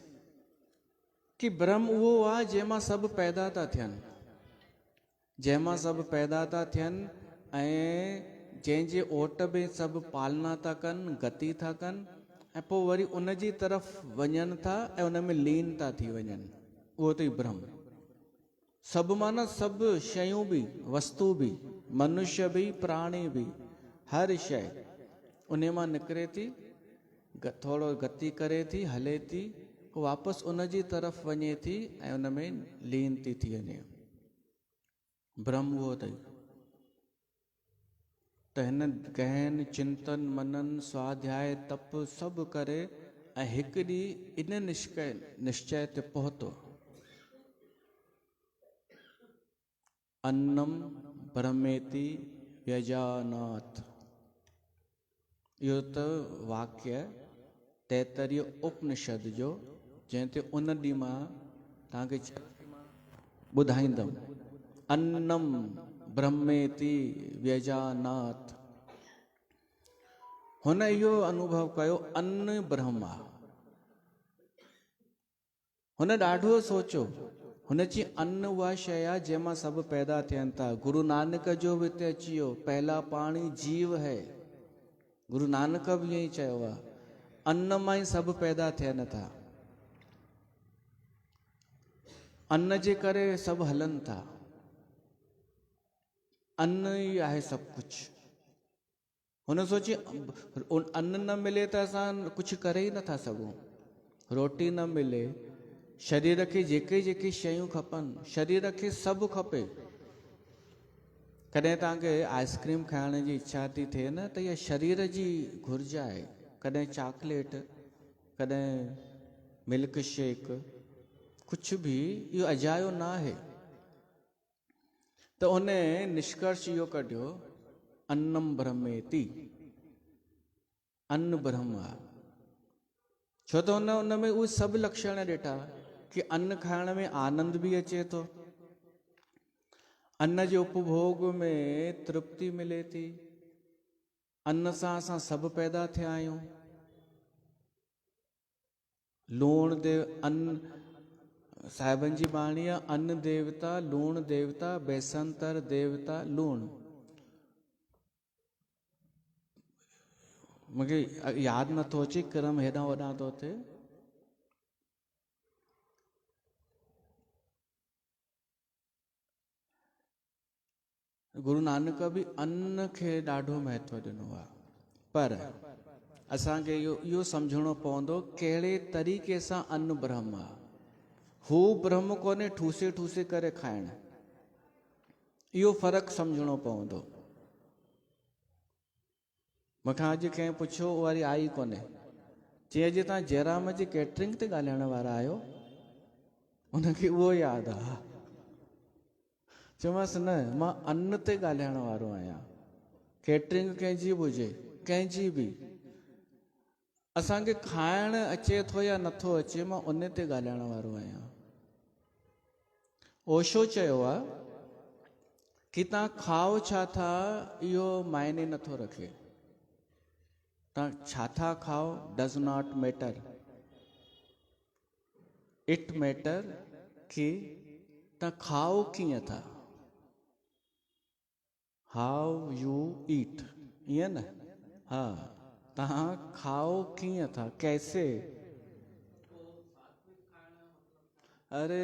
कि ब्रह्म उहो आहे जंहिंमां सभु पैदा था थियनि, जंहिंमां सभु पैदा था थियनि ऐं जंहिंजे ओट में सभु पालना था कनि, गति था कनि, ऐं पोइ वरी उन जी तरफ़ वञनि था ऐं उन में लीन था थी वञनि, उहो अथई ब्रह्म। सभु माना सभु शयूं बि, वस्तु बि, मनुष्य बि, प्राणी बि, हर शइ उन मां निकिरे थी, थोरो गति करे थी, हले थी, वापसि उन जी तरफ़ वञे थी ऐं उन में लीन थी वञे। ब्रह्म उहो अथई। त हिन गहन चिंतन, मनन, स्वाध्याय, तप सभु करे ऐं हिकु ॾींहुं इन निश्चय ते पहुतो, अन्नम ब्रह्मेति व्यजानात। इहो त वाक्य तैतरीय उपनिषद जो, जंहिं ते उन ॾींहुं मां तव्हांखे ॿुधाईंदुमि। अन्नम ब्रह्मेति व्यजानात। हुन इहो अनुभव कयो अन्न ब्रह्म आहे। हुन ॾाढो सोचो, हुन जी अन्न उहा शइ आहे जंहिंमां सभु पैदा थियनि था। गुरु नानक जो बि हिते अची वियो, पहला पाणी जीव है। गुरु नानक बि ईअं ई चयो आहे, अन्न मां ई सभु पैदा थियनि था। अन्न जे करे सभु हलनि था, अन्न ई आहे सभु कुझु। हुन सोची अन्न न मिले त असां कुझु करे ई नथा सघूं। रोटी न मिले, शरीर खे जेके जेके शयूं खपनि, शरीर खे सभु खपे। कॾहिं तव्हांखे आइस्क्रीम खाइण जी इच्छा थी थिए न, त इहा शरीर जी घुर्ज आहे। कॾहिं चॉकलेट, कॾहिं मिल्क शेक, कुझु बि इहो अजायो न आहे। त उन निष्कर्ष इहो कढियो, अन्नम ब्रह्मेति, अन्न ब्रह्म आहे। छो त उन में उहे सभु लक्षण ॾिठा कि अन्न खाइण में आनंद बि अचे थो, अन्न जे उपभोग में तृप्ति मिले थी, अन्न सां असां सभु पैदा थिया आहियूं। लूण देव अन्न, साहिबनि जी बाणी आहे, अन्न देवता, लूण देवता, बेसंतर देवता, लूण। मूंखे यादि नथो अचे, क्रम हेॾां होॾां थो थिए। गुरु नानक बि अन्न खे ॾाढो महत्व ॾिनो आहे, पर असांखे इहो सम्झणो पवंदो कहिड़े तरीक़े सां अन्न ब्रह्म आहे। हू ब्रह्म कोन्हे ठूसे ठूसे करे खाइण, इहो फ़र्क़ु सम्झणो पवंदो। मूंखां अॼु कंहिं पुछियो, उहा वरी आई कोन्हे, चई अॼु तव्हां जयराम जी कैटरिंग ते ॻाल्हाइण वारा आहियो? उनखे उहो यादि आहे। चयोमांसि न, मां अन्न ते ॻाल्हाइण वारो आहियां। कैटरिंग कंहिंजी बि हुजे, कंहिंजी बि, असांखे खाइण अचे थो या नथो अचे, मां उन ते ॻाल्हाइण वारो आहियां। ओशो चयो आहे कि तव्हां खाओ छा था इहो मायने नथो रखे। तव्हां छा था खाओ does not matter, it matter कि तव्हां खाओ कीअं था, हाउ यू ईट, ईअं न? हा, तव्हां खाओ कीअं था, कैसे। अरे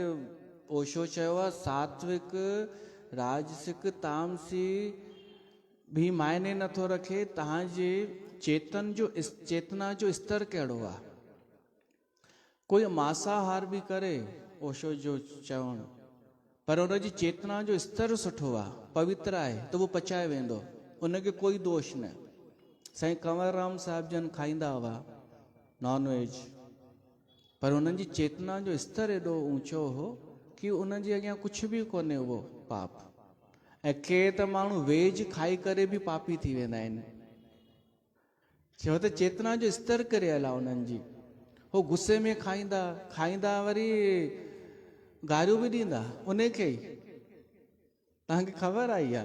ओशो चयो आहे सात्विक, राजसिक, तामसी भी मायने नथो रखे, तव्हांजे चेतना जो स्तर कहिड़ो आहे। कोई मांसाहार बि करे, ओशो जो चवणु, पर उनजी चेतना जो स्तर सुठो आहे, पवित्र आहे, त उहो पचाए वेंदो, उनखे कोई दोष न। साईं कंवरराम साहिब जन खाईंदा हुआ नॉन वेज, पर उन्हनि जी चेतना जो स्तर एॾो ऊंचो हो कि उन्हनि जे अॻियां कुझु बि कोन्हे उहो पाप। ऐं के त माण्हू वेज खाई करे बि पापी थी वेंदा आहिनि, छो त चेतना जो स्तर करियल आहे उन्हनि जी। हो गुस्से में खाईंदा खाईंदा, वरी गारियूं बि ॾींदा उनखे ई। तव्हांखे ख़बर आहे इहा?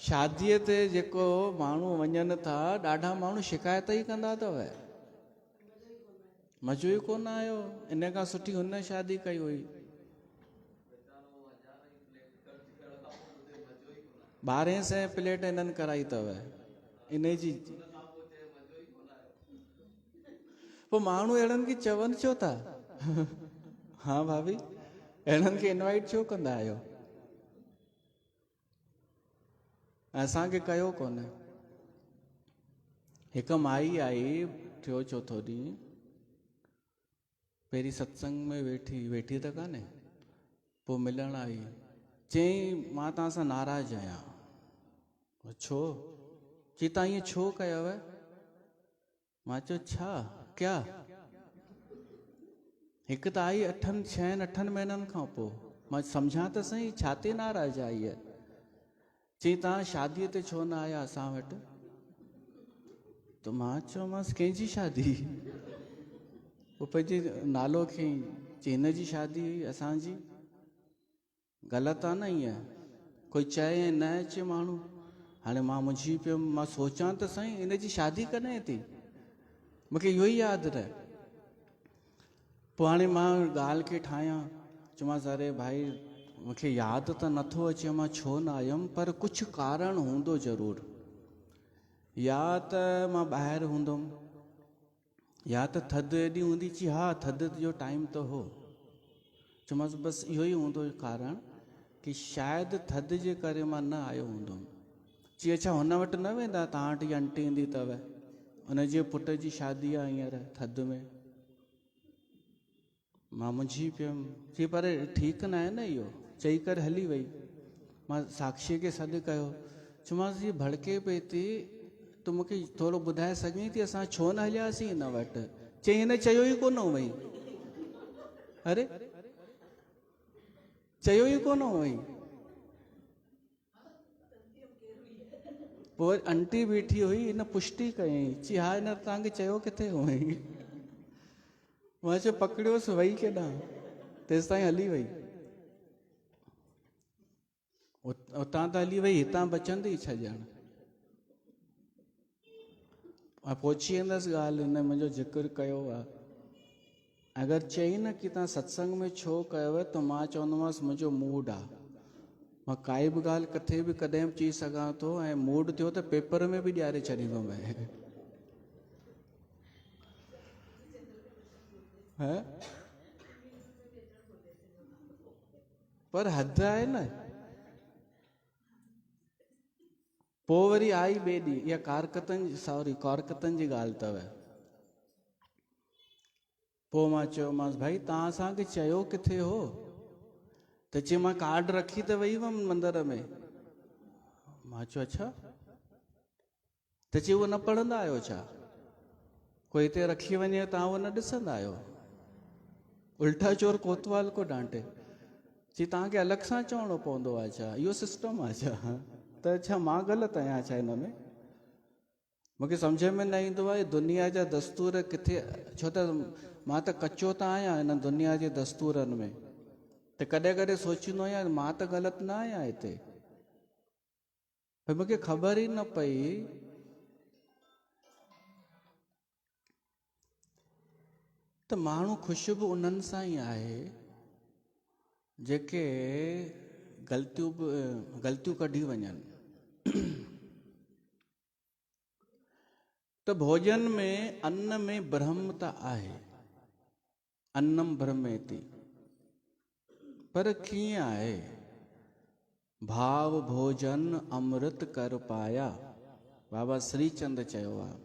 शादीअ ते जेको माण्हू वञनि था, ॾाढा माण्हू शिकायत ई कंदा अथव, मज़ो ई कोन आयो, इन खां सुठी हुन शादी कई हुई। 1200 प्लेट इन्हनि कराई अथव इन जी। पोइ माण्हू अहिड़नि खे चवनि छो था? हा भाभी, अहिड़नि खे इनवाइट छो कंदा आहियो? असांखे कयो कोन। हिकु माई आई, थियो चोथों ॾींहुं, पहिरीं सत्संग में वेठी त कान्हे, पोइ मिलण आई, चई मां तव्हां सां नाराज़ आहियां। छो? चई तव्हां ईअं छो कयव? मां चयो छा क्या? हिकु त आई 6-8 महीननि खां पोइ, मां सम्झां त सही छा ते नाराज़ आई आहे। चई तव्हां शादीअ ते छो न आया असां वटि? त मां चयोमांसि कंहिंजी शादी? पोइ पंहिंजे नालो खईं, चई हिन जी शादी हुई असांजी। ग़लति आहे न ईअं, कोई चए न अचे माण्हू। हाणे मां मुंझी पियो, मां सोचां त सही इन जी शादी कॾहिं थी, मूंखे इहो ई यादि रहे। पोइ हाणे मां ॻाल्हि खे ठाहियां, चयोमांसि अरे भाई मूंखे यादि त नथो अचे मां छो न आयुमि, पर कुझु कारण हूंदो ज़रूरु। या त मां ॿाहिरि हूंदुमि, या त थधि एॾी हूंदी, चई हा थधि जो टाइम त हो। चयोमांसि बसि इहो ई हूंदो कारण कि शायदि थधि जे करे मां न आयो हूंदुमि। चई अच्छा हुन वटि न वेंदा, तव्हां वटि आंटी ईंदी अथव, हुनजे पुट जी शादी आहे हींअर थधि में। मां मुंझी पियुमि, चई पर ठीकु न आहे न इहो, चई करे हली वई। मां साक्षीअ खे सॾु कयो, चयोमांसि हीअ भड़के पई थी, तूं मूंखे थोरो ॿुधाए सघीं थी असां छो न हलियासीं हिन वटि? चई हिन चयो ई कोन हुअई। अरे चयो ई कोन हुअई। पोइ आंटी बीठी हुई, हिन पुष्टि कयईं, चई हा हिन तव्हांखे चयो किथे हुअई? मां चयो पकड़ियोसि वई केॾां, तेसि ताईं हली वई। उतां त हली वई, हितां बचंदी छा ॼण? मां पहुची वेंदसि ॻाल्हि, हिन मुंहिंजो ज़िक्र कयो आहे। अगरि चई न कि तव्हां सत्संग में छो कयव, त मां चवंदोमांसि मुंहिंजो मूड आहे। मां काई बि ॻाल्हि किथे बि कॾहिं बि चई सघां थो, ऐं मूड थियो त पेपर में बि ॾियारे छॾींदुमि। पर हद आहे न। पोइ वरी आई ॿिए ॾींहुं, इहा कारकतनि जी ॻाल्हि अथव। पोइ मां चयोमांसि भाई तव्हां असांखे चयो किथे हो? त चई मां कार्ड रखी त वई हुअमि मंदर में। मां चयो अच्छा, त चई उहो न पढ़ंदा आहियो छा? कोई हिते रखी वञे तव्हां उहो न ॾिसंदा आहियो? उल्टा चोर कोतवाल को डांटे। चई तव्हांखे अलॻि सां चवणो पवंदो आहे छा? इहो सिस्टम आहे छा? त छा मां ग़लति आहियां छा हिन में? मूंखे सम्झ में न ईंदो आहे दुनिया जा दस्तूर किथे, छो त मां त कचो त आहियां हिन दुनिया जे दस्तूरनि में। त कॾहिं कॾहिं सोचींदो आहियां मां त ग़लति न आहियां हिते। पर मूंखे ख़बर ई न पई त माण्हू ख़ुशबू उन्हनि सां ई आहे जेके ग़लतियूं कढी वञनि। त भोजन में अन्न में ब्रह्म त आहे, अन्नम ब्रह्मेति, पर कीअं आहे? भाव भोजन अमृत कर पाया, बाबा श्रीचंद चयो आहे।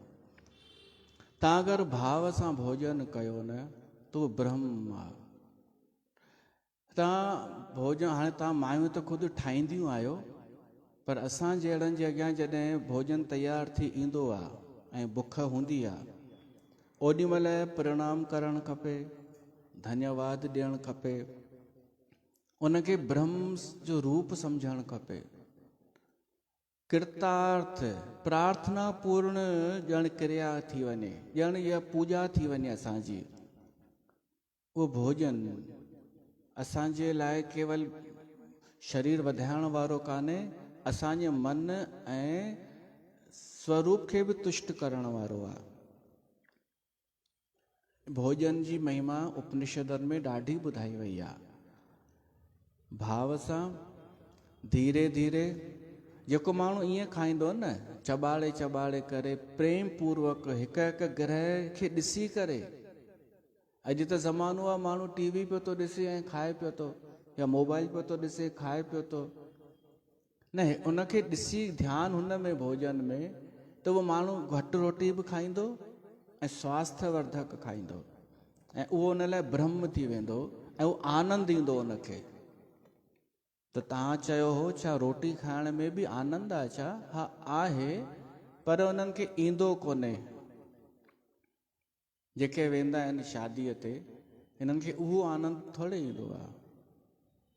तव्हां अगरि भाव सां भोजन कयो न त उहो ब्रह्म आहे। तव्हां भोजन, हाणे तव्हां मायूं त ख़ुदि ठाहींदियूं आहियो, पर असां जहिड़नि जे अॻियां जॾहिं भोजन तयारु थी ईंदो आहे ऐं बुख हूंदी आहे, ओॾी महिल प्रणाम करणु खपे, धन्यवाद ॾियणु खपे, उनखे ब्रह्म जो रूप सम्झणु खपे। कृतार्थ प्रार्थना पूर्ण ॼण क्रिया थी वञे, ॼण इहा पूॼा थी वञे असांजी। उहो भोजन असांजे लाइ केवल शरीर वधाइण वारो कान्हे, असांजे मन ऐं स्वरूप खे बि तुष्ट करण वारो आहे। भोजन जी महिमा उपनिषदनि में ॾाढी ॿुधाई वई आहे। भाव सां धीरे धीरे, जेको माण्हू ईअं खाईंदो न चॿाड़े चॿाड़े करे प्रेम पूर्वक हिक हिक ग्रह खे ॾिसी करे। अॼु त ज़मानो आहे माण्हू टीवी पियो थो ॾिसे ऐं खाए पियो थो, या मोबाइल पियो थो ॾिसे खाए पियो थो। न उनखे ॾिसी ध्यानु हुन में भोजन में, त उहो माण्हू घटि रोटी बि खाईंदो ऐं स्वास्थ्यवर्धक खाईंदो, ऐं उहो उन लाइ ब्रह्म थी वेंदो, ऐं उहो आनंद ईंदो उनखे। त तव्हां चयो हो छा रोटी खाइण में बि आनंद आहे छा? हा आहे, पर उन्हनि खे ईंदो कोन्हे। जेके वेंदा आहिनि शादीअ ते, हिननि खे उहो आनंद थोरे ईंदो आहे।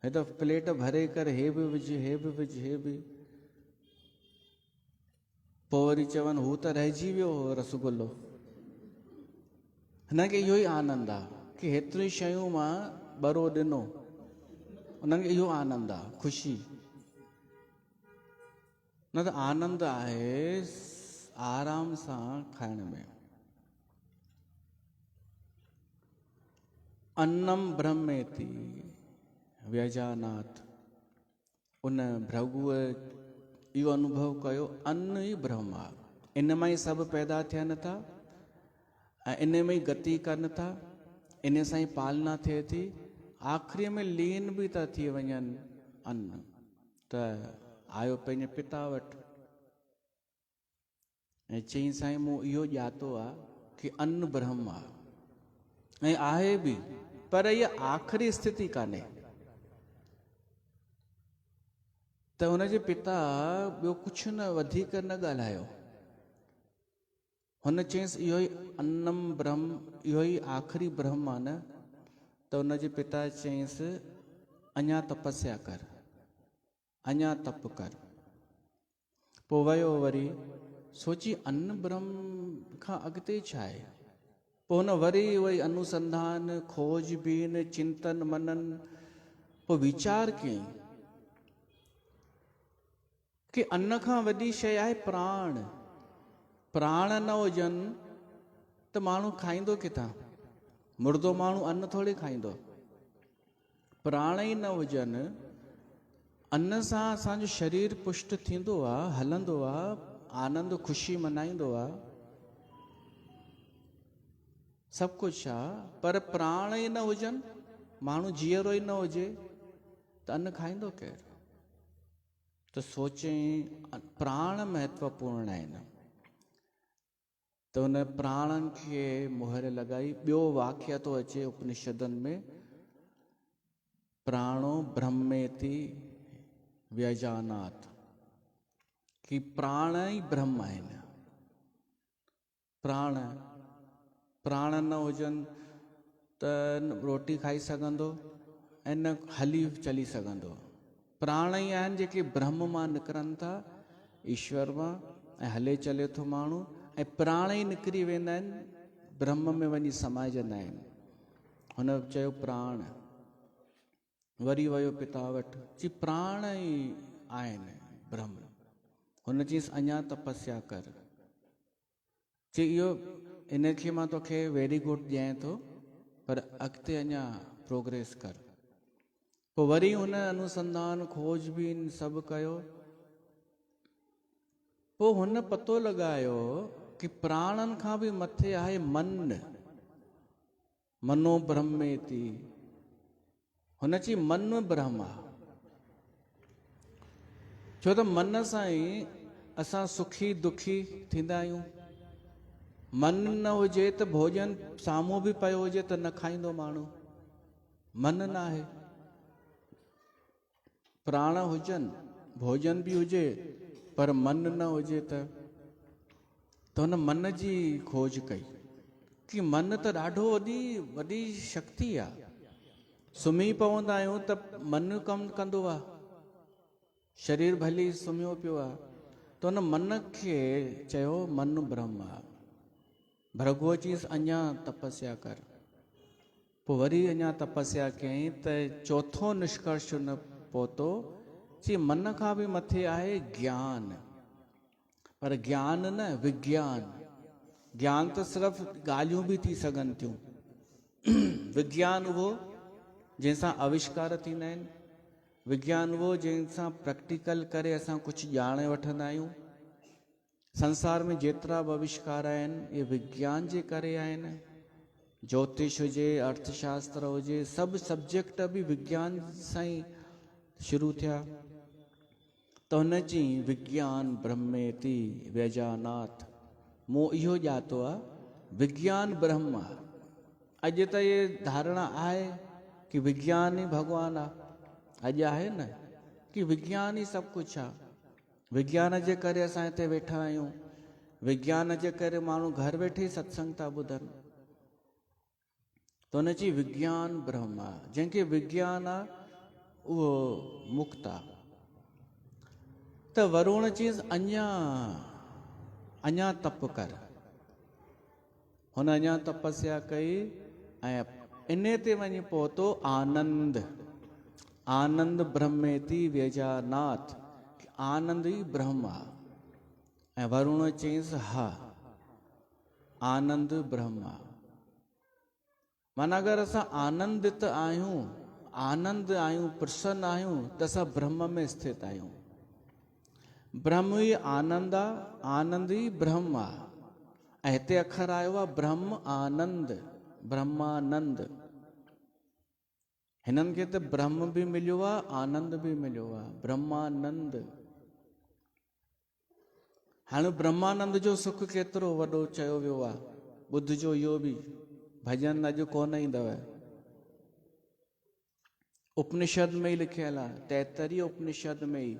हे त प्लेट भरे करे हे बि विझ, हे बि विझ, हे बि, पोइ वरी चवनि हू त रहिजी वियो रसगुल्लो। हिनखे इहो ई आनंद आहे कि हेतिरी शयूं मां ॿरो ॾिनो, उन्हनि खे इहो आनंद आहे, ख़ुशी। न त आनंद आहे आराम सां खाइण में। अन्नम ब्रह्मेति व्यजानाथ, उन भृगुअ इहो अनुभव कयो, अन्न ई ब्रह्म आहे, इन मां ई सभु पैदा थियनि था। ऐं इन में ई गति कनि था, इन सां ई पालना थिए थी, आख़िरीअ में लीन बि था थी वञनि अन्न। त आयो पंहिंजे पिता वटि ऐं चई साईं मूं इहो ॼातो आहे कि अन्न ब्रह्म आहे ऐं आहे बि, पर इहा आख़िरी स्थिति कान्हे। त हुनजे पिता ॿियो कुझु न वधीक न ॻाल्हायो। हुन चयईंसि इहो ई अन्नम ब्रह्म, इहो ई आख़िरी ब्रह्म आहे न। त हुनजे पिता चयईंसि अञा तपस्या कर, अञा तप कर। पोइ वियो वरी सोची अन्न ब्रह्म खां अॻिते छा आहे। पोइ हुन वरी वही अनुसंधान, खोजबीन, चिंतन मनन, पोइ वीचार कयईं कि अन्न खां वॾी शइ आहे प्राण। प्राण न हुजनि त माण्हू खाईंदो किथां? मुर्दो माण्हू अन्न थोड़ी खाईंदो। प्राण ई न हुजनि, अन्न सां असांजो शरीर पुष्ट थींदो आहे, हलंदो आहे, आनंद ख़ुशी मनाईंदो आहे, सभु कुझु आहे, पर प्राण ई न हुजनि, माण्हू जीअरो ई न हुजे त अन्न खाईंदो केरु? त सोचई प्राण महत्वपूर्ण आहिनि। त हुन प्राणनि खे मुहर लॻाई। ॿियो वाक्य थो अचे उपनिषदनि में, प्राणो ब्रह्मेति व्यजानात्, कि प्राण ई ब्रह्म आहिनि। प्राण प्राण न हुजनि त रोटी खाई सघंदो ऐं न हली चली सघंदो। प्राण ई आहिनि जेके ब्रह्म मां निकिरनि था, ईश्वर मां, ऐं हले चले थो माण्हू, ऐं प्राण ई निकिरी वेंदा आहिनि, ब्रह्म में वञी समाइजंदा आहिनि। हुन चयो प्राण। वरी वियो पिता वटि, चई प्राण ई आहिनि ब्रह्म। हुन चयईंसि अञा तपस्या कर। चई इहो इनखे मां तोखे वेरी गुड ॾियां थो, पर अॻिते अञा प्रोग्रेस कर। पोइ वरी हुन अनुसंधान, खोजबीन सभु कयो। पोइ हुन पतो लॻायो कि प्राणनि खां बि मथे आहे मन। मनो ब्रह्मेति। हुन चई मन ब्रह्म आहे। छो त मन सां ई असां सुखी दुखी थींदा आहियूं। मन न हुजे त भोजन साम्हूं बि पियो हुजे त न खाईंदो माण्हू। मन न आहे। प्राण हुजनि, भोजन बि हुजे, पर मन न हुजे त हुन मन जी खोज कई कि मन त ॾाढो वॾी शक्ति आहे। सुम्ही पवंदा आहियूं त मन कमु कंदो आहे, शरीर भली सुम्हियो पियो आहे, त हुन मन खे चयो मन ब्रह्म आहे। भृगुअ चयईंसि अञा तपस्या कर। पोइ वरी अञा तपस्या कयईं त चौथो निष्कर्ष न पहुतो, चई मन खां बि मथे आहे ज्ञान। पर ज्ञान न, विज्ञान। ज्ञान त सिर्फ़ु ॻाल्हियूं बि थी सघनि थियूं। विज्ञान उहो जंहिंसां आविष्कार थींदा आहिनि, विज्ञान उहो जंहिंसां प्रैक्टिकल करे असां कुझु ॼाणे वठंदा आहियूं। संसार में जेतिरा बि आविष्कार आहिनि, इहे विज्ञान जे करे आहिनि। ज्योतिष हुजे, अर्थशास्त्र हुजे, सभु सब्जेक्ट बि विज्ञान सां ई शुरू थिया। त हुन चई विज्ञान ब्रह्मेति व्यजानात्। मूं इहो ॼातो आहे विज्ञान ब्रह्म आहे। अॼु त ये धारणा आहे कि विज्ञान ई भॻवान आहे। अॼु आहे न कि विज्ञान ई सभु कुझु आहे। विज्ञान जे करे असां हिते वेठा आहियूं। विज्ञान जे करे माण्हू घर वेठे ई सत्संग था ॿुधनि। त हुन चई विज्ञान ब्रह्म आहे। जंहिंखे विज्ञान आहे उहो मुक्त आहे। त वरुण चयईंसि अञा तप कर। हुन अञा तपस्या कई ऐं इन ते वञी पहुतो आनंद। आनंद ब्रह्मेति व्यजानात्। आनंद ई ब्रह्म आहे। ऐं वरुण चयईंसि हा, आनंद ब्रह्म आहे। माना अगरि असां आनंदित आहियूं, आनंद आहियूं, प्रसन्न आहियूं, त असां ब्रह्म में स्थित आहियूं। ब्रह्म ई आनंद आहे, आनंद ई ब्रह्म आहे। ऐं हिते अखर आयो आहे ब्रह्म आनंद, ब्रह्मानंद। हिननि खे त ब्रह्म बि मिलियो आहे, आनंद बि मिलियो आहे, ब्रह्मानंद। हाणे ब्रह्मानंद जो सुख केतिरो वॾो चयो वियो आहे, ॿुधजो इहो बि, भॼन अॼु कोन ईंदव। उपनिषद में ई लिखियल आहे, 33 उपनिषद में ई,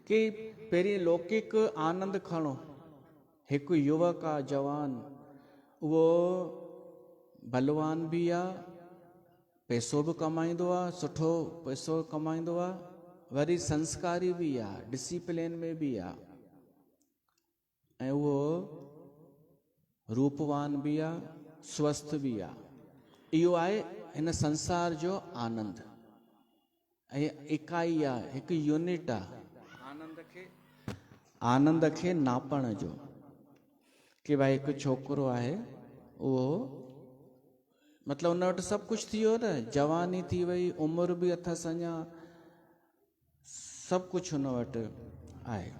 कि पहिरीं लौकिक आनंद खणो। हिकु युवक आहे, जवान, उहो बलवान बि आहे, पैसो बि कमाईंदो आहे, सुठो पैसो कमाईंदो आहे, वरी संस्कारी बि आहे, डिसिप्लिन में बि आहे, ऐं उहो रूपवान बि आहे, स्वस्थ बि आहे। इहो आहे हिन संसार जो आनंद। ऐं इकाई आहे, हिकु यूनिट आहे आनंद खे नापण जो। कि भाई हिकु छोकिरो आहे, उहो मतिलबु उन वटि सभु कुझु थी वियो न, जवानी थी वई, उमिरि बि अथसि अञा, सभु कुझु हुन वटि आहे,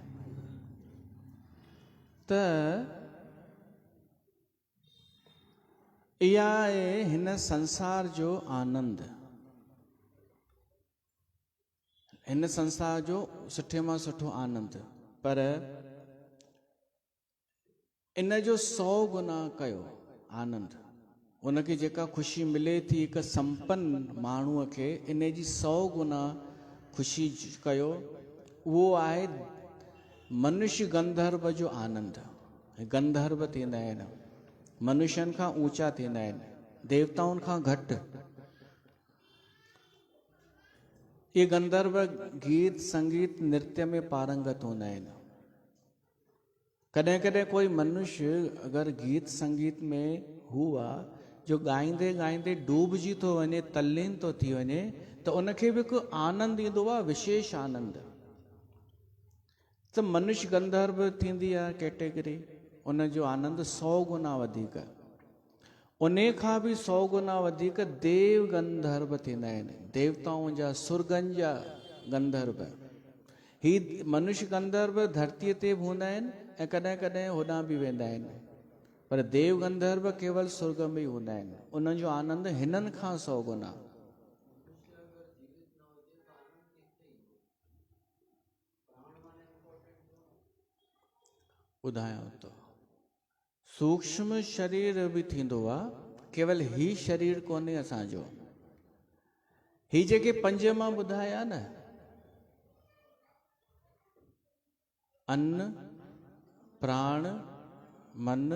त इहा आहे हिन संसार जो आनंद। हिन संसार जो सुठे मां सुठो आनंद। पर इन जो 100 गुना कयो आनंद। उनखे जेका ख़ुशी मिले थी हिकु संपन्न माण्हूअ खे, इन जी 100 गुना ख़ुशी कयो। उहो आहे मनुष्य गंधर्व जो आनंद। गंधर्व थींदा आहिनि, मनुष्यनि खां ऊंचा थींदा आहिनि, देवताउनि खां घटि। ये गंधर्व गीत संगीत नृत्य में पारंगत हूंदा आहिनि। कॾहिं कॾहिं कोई मनुष्य अगरि गीत संगीत में हुआ जो ॻाईंदे ॻाईंदे डूबजी थो वञे, तल्लीन थो थी वञे, त उनखे बि हिकु आनंद ईंदो आहे, विशेष आनंद। त मनुष्य गंधर्व थींदी आहे कैटेगरी, उन जो आनंद 100 गुना वधीक। उन खां बि 100 गुना वधीक देव गंधर्व थींदा आहिनि, देवताउनि जा, सुरगनि जा गंधर्व। ही मनुष्य गंधर्व धरतीअ ते बि हूंदा आहिनि ऐं कॾहिं कॾहिं होॾां बि वेंदा आहिनि, पर देव गंधर्व केवल सुर्ग में ई हूंदा आहिनि। उन्हनि जो आनंद हिननि खां 100 गुना। ॿुधायांव थो, सूक्ष्म शरीर बि थींदो आहे, केवल ही शरीर कोन्हे असांजो। ही जेके 5 मां ॿुधाया न, अन्न, प्राण, मन,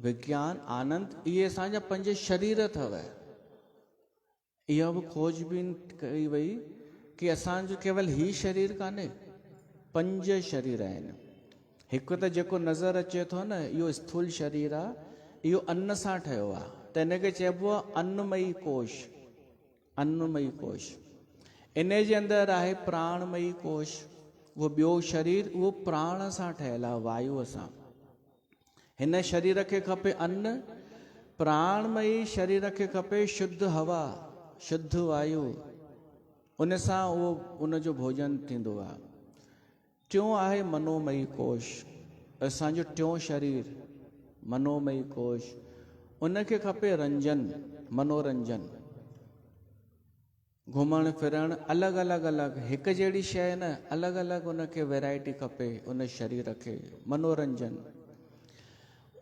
विज्ञान, आनंद, इहे असांजा 5 शरीर अथव। इहा बि खोजबीन कई वई कि असांजो केवल ही शरीर कान्हे, 5 शरीर आहिनि। हिकु त जेको नज़र अचे थो न, इहो स्थूल शरीर आहे, इहो अन्न सां ठहियो आहे, त इनखे चइबो आहे अन्नमयी कोश। अन्नमयी कोश। इन जे अंदरि आहे प्राणमयी कोश, उहो ॿियो शरीर, उहो प्राण सां ठहियलु आहे, वायुअ सां। हिन शरीर खे खपे अन्न, प्राणमयी शरीर खे खपे शुद्ध हवा, शुद्ध वायु, उन सां उहो उनजो भोजन थींदो आहे। टियों आहे मनोमयी कोश, असांजो टियों शरीर मनोमयी कोश, उनखे खपे रंजन, मनोरंजन, घुमण फिरण, अलॻि अलॻि अलॻि, हिकु जहिड़ी शइ न, अलॻि अलॻि उनखे वैरायटी खपे उन शरीर खे, मनोरंजन।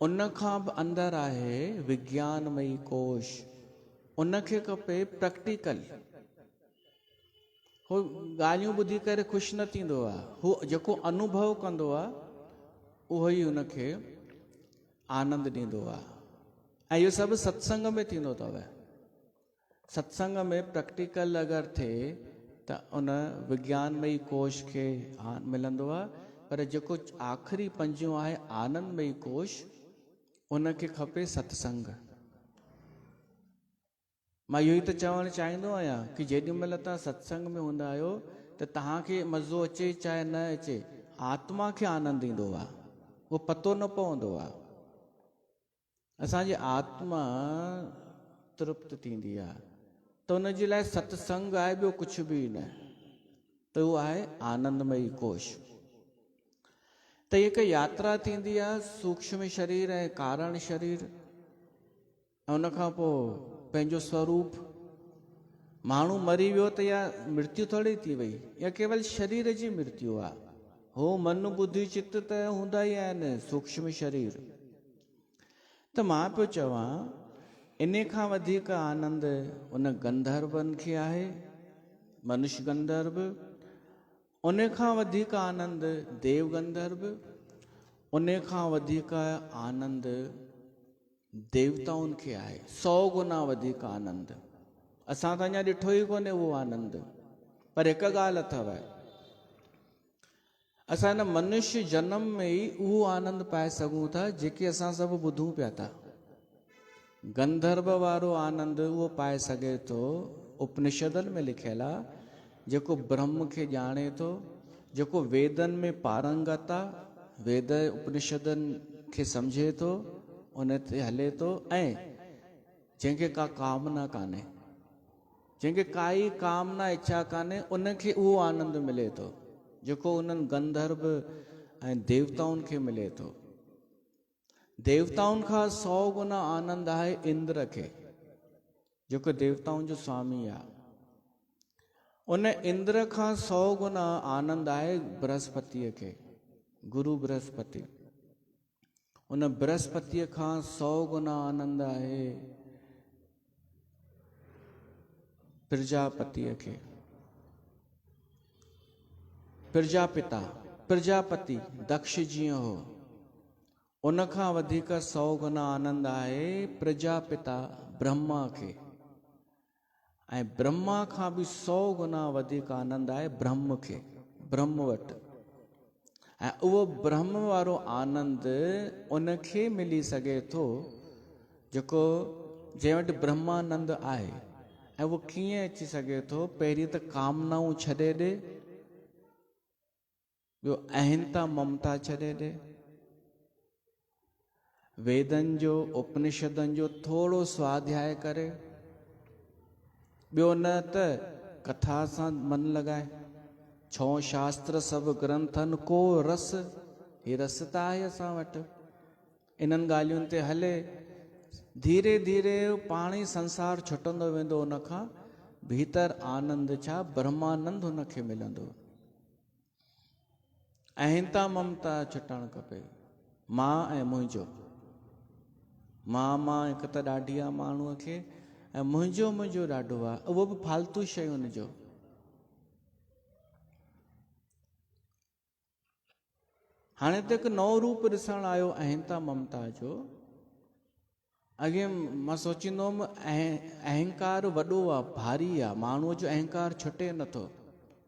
उन खां बि अंदरि आहे विज्ञानमयी कोश, उनखे खपे प्रैक्टिकल। हू ॻाल्हियूं ॿुधी करे ख़ुशि न थींदो आहे, हू जेको अनुभव कंदो आहे उहो ई उनखे आनंद ॾींदो आहे। ऐं इहो सभु सत्संग में थींदो अथव। सत्संग में प्रैक्टिकल अगरि थिए त उन विज्ञानमयी कोश खे मिलंदो आहे, पर जेको आख़िरी 5 आहे आनंदमयी कोश, उनखे खपे सत्संग। मां इहो ई त चवणु चाहींदो आहियां कि जेॾी महिल तव्हां सत्संग में हूंदा आहियो त तव्हांखे मज़ो अचे चाहे न अचे, आत्मा खे आनंद ईंदो आहे, उहो पतो न पवंदो आहे। असांजी आत्मा तृप्त थींदी आहे, त उनजे लाइ सत्संग आहे, ॿियो कुझु बि न, त उहो आहे आनंदमयी कोश। त हिक यात्रा थींदी आहे सूक्ष्म शरीर ऐं कारण शरीर, ऐं उनखां पोइ पंहिंजो स्वरूप। माण्हू मरी वियो त या मृत्यु थोड़ी थी वई, या केवल शरीर जी मृत्यु आहे। हो मन बुद्धि चित्त त हूंदा ई आहिनि सूक्ष्म शरीर। त मां पियो चवां इन खां वधीक आनंद उन गंधर्वनि खे आहे, मनुष्य गंधर्व। उन खां वधीक आनंद देव गंधर्व, उन खां वधीक आनंद देवताउनि खे आहे, 100 गुना वधीक आनंद। असां त अञा ॾिठो ई कोन्हे उहो आनंद। पर हिकु ॻाल्हि अथव, असां हिन मनुष्य जन्म में ई उहो आनंद पाए सघूं था जेके असां सभु ॿुधूं पिया था। गंधर्व वारो आनंद उहो पाए सघे थो, उपनिषदनि में लिखियल आहे, जेको ब्रह्म खे ॼाणे थो, जेको वेदनि में पारंगत आहे, वेद उपनिषदनि खे सम्झे थो, उन ते हले थो, ऐं जंहिंखे का कामना कान्हे, जंहिंखे काई कामना इच्छा कान्हे, उनखे उहो आनंद मिले थो जेको उन्हनि गंधर्व ऐं देवताउनि खे मिले थो। देवताउनि खां 100 गुना आनंद आहे इंद्र खे, जेको देवताउनि जो स्वामी आहे। उन इंद्र खां 100 गुना आनंद आहे बृहस्पतिअ खे, गुरु बृहस्पति। उन बृहस्पतिअ खां 100 गुना आनंद आहे प्रजापतिअ खे, प्रजापिता, प्रजापति दक्ष जीअं हो, उन खां वधीक 100 गुना आनंद आहे प्रजापिता ब्रह्मा खे, ऐं ब्रह्मा खां बि 100 गुना वधीक आनंद आहे ब्रह्म खे, ब्रह्म वटि। ऐं उहो ब्रह्म वारो आनंद उनखे मिली सघे थो जेको जंहिं वटि ब्रह्मानंद आहे। ऐं उहो कीअं अची सघे थो? पहिरीं त कामनाऊं छॾे ॾे, ॿियो अहंता ममता छॾे ॾे, वेदनि जो उपनिषदनि जो थोरो स्वाध्याय करे, ॿियो न त कथा सां मन लॻाए। 6 शास्त्र सभु ग्रंथनि को रस, ही रस त आहे असां वटि, इन्हनि ॻाल्हियुनि ते हले, धीरे धीरे पाण ई संसार छुटंदो वेंदो, उन खां भीतर आनंद छा ब्रह्मानंद हुनखे मिलंदो। अहंता ममता छुटणु खपे, मां ऐं मुंहिंजो। मां हिकु त ॾाढी आहे माण्हूअ खे, ऐं मुंहिंजो ॾाढो आहे, उहो बि फालतू शयुनि जो। हाणे त हिकु नओं रूप ॾिसणु आयो अहंता ममता जो। अॻे मां सोचींदो हुउमि अहंकार वॾो आहे, भारी आहे, माण्हूअ जो अहंकार छुटे नथो,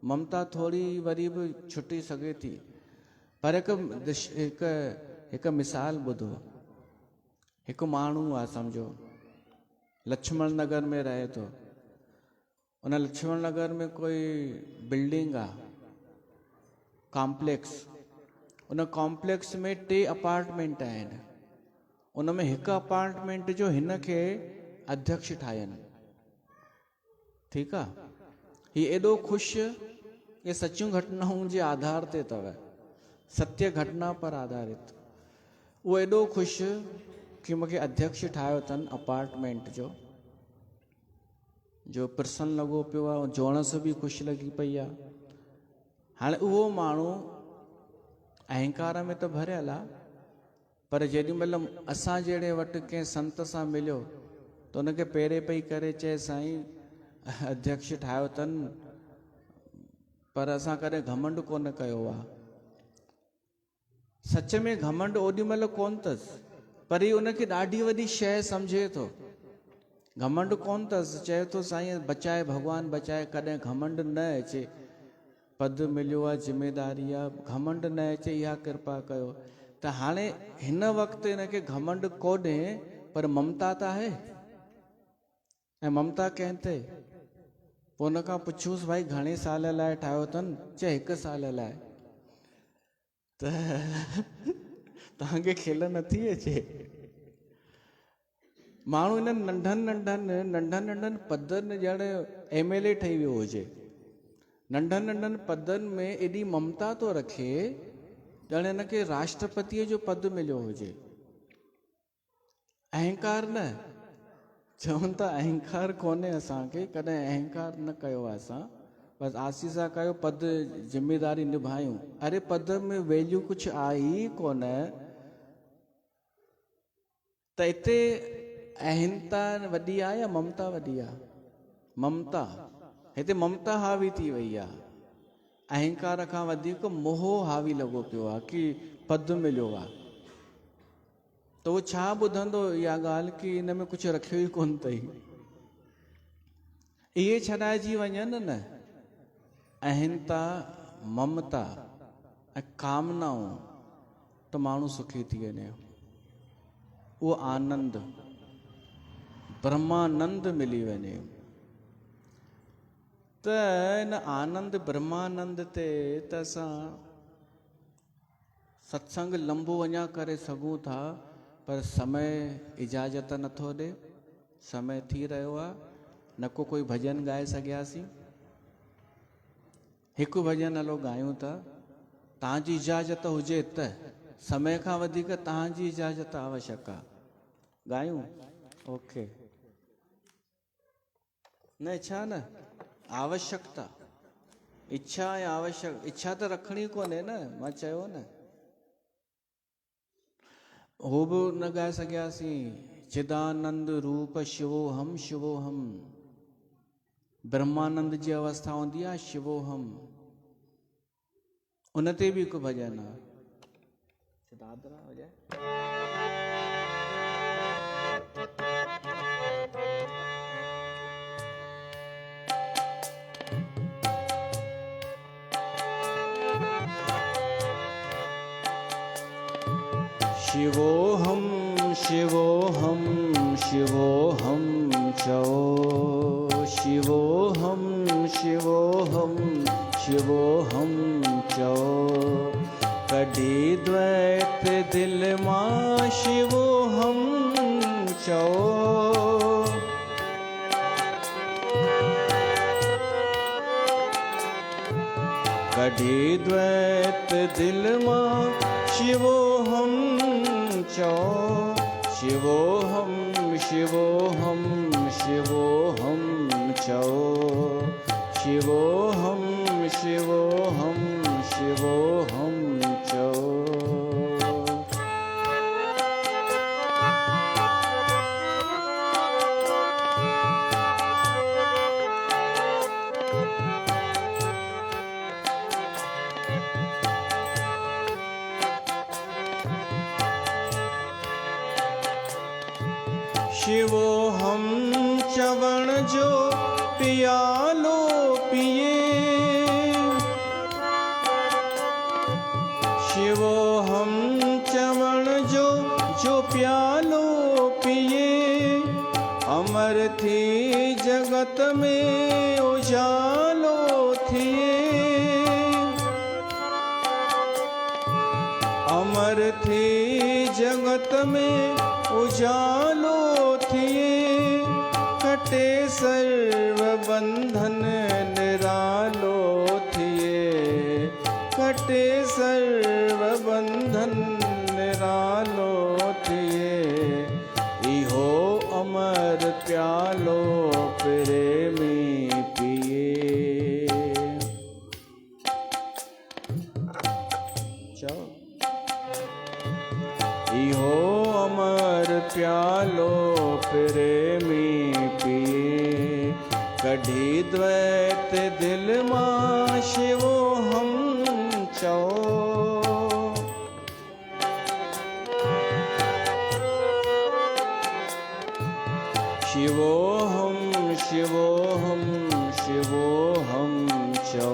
ममता थोरी वरी बि छुटी सघे थी। पर हिकु मिसाल ॿुधो, हिकु माण्हू आहे सम्झो लक्ष्मण नगर में रहे थो, उन लक्ष्मण नगर में कोई बिल्डिंग आहे, कॉम्प्लेक्स, उन कॉम्प्लेक्स में 3 अपार्टमेंट आहिनि, उन में हिकु अपार्टमेंट जो हिन खे अध्यक्ष ठाहिनि। ठीकु आहे, हीउ एॾो ख़ुशि, ये सचियूं घटनाउनि जे आधार ते अथव, सत्य घटना पर आधारित। उहो एॾो ख़ुशि कि मूंखे अध्यक्ष ठाहियो अथनि अपार्टमेंट जो प्रसन्न लॻो पियो आहे, जोणस बि ख़ुशि लॻी पई आहे। हाणे उहो माण्हू अहंकार में त भरियल आहे, पर जेॾी महिल असां जहिड़े वटि कंहिं संत सां मिलियो त उनखे पेरे पई करे चए, साईं अध्यक्ष ठाहियो अथनि, पर असां कॾहिं घमंड कोन कयो आहे। सच में घमंड ओॾी महिल कोन अथसि, पर ही उनखे ॾाढी वॾी शइ सम्झे थो। घमंड कोन अथसि, चए थो साईं बचाए, भॻवानु बचाए, कॾहिं घमंड न अचे, पद मिलियो आहे, ज़िमेदारी आहे, घमंड न अचे, इहा कृपा कयो। त हाणे हिन वक़्तु हिनखे घमंड कोन्हे, पर ममता त आहे। ऐं ममता कंहिं ते? पोइ हुन खां पुछूंसि, भाई घणे साल लाइ ठाहियो अथनि? चए 1 साल लाइ। त तव्हांखे खिल नथी अचे? माण्हू इन्हनि नंढनि पदनि ॼण MLA ठही वियो हुजे, नंढनि पदनि में एॾी ममता थो रखे ॼण हिनखे राष्ट्रपतिअ जो पद मिलियो हुजे। अहंकार न, चवनि था अहंकार कोन्हे असांखे, कॾहिं अहंकार न कयो आहे असां, बसि आसीसा कयो, पद ज़िम्मेदारी निभायूं। अरे पद में वैल्यू कुझु आहे ई कोन, त हिते अहंता वॾी आहे या ममता वॾी आहे? ममता, हिते ममता हावी थी वई आहे। अहंकार खां वधीक मोह हावी लॻो पियो आहे कि पद मिलियो आहे। त उहो छा ॿुधंदो इहा ॻाल्हि कि हिन में कुझु रखियो ई कोन अथई। इहे छॾाइजी वञनि न, अहंता, ममता ऐं कामनाऊं, त माण्हू सुखी थी वञे। उहो आनंद, ब्रह्मानंद मिली वञे। त हिन आनंद ब्रह्मानंद ते त असां सत्संग लंबो अञा करे सघूं था, पर समय इजाज़त नथो ॾे। समय थी रहियो आहे, न को कोई भॼन ॻाए सघियासीं। हिकु भॼन हलो ॻायूं था, तव्हांजी इजाज़त हुजे त। समय खां वधीक तव्हांजी इजाज़त आवश्यक आहे। ॻायूं? ओके। न इच्छा न, आवश्यकता, इच्छा ऐं आवश्यक, इच्छा त रखणी कोन्हे न, मां चयो न। हो बि न ॻाए सघियासीं, चिदानंद रूप शिवोहम शिवोहम। ब्रह्मानंद जी अवस्था हूंदी आहे शिवोहम, उन ते बि हिकु भॼन आहे। चिदादरा हो जाए। शिवोहम शिवोहम शिवोहम चो, शिवोहम शिवोहम शिवोहम चो। कॾी द्वैत दिल मां शिवोहम चो। कॾी द्वैत दिल मां शिवोहम चो। शिवोहम शिवोहम शिवोहम चो। शिवोहम शिवोहम शिवोहम चो। शिवोहम चवण जो पियालो पिए। शिवोहम चवण जो प्यालो पिए। अमर थी जगत में उजालो थिए। अमर थी जगत में उजालो थिए। कटे सर्व बंधन निरालो थिए। कटे सर्व बंधन निरालो थिए। इहो अमर प्यालो प्रेमी पिए। चओ इहो अमर प्यालो प्रेमी पिए। कढी द्वैत दिल मां शिवोहम चो। शिवोहम शिवोहम शिवोहम चो।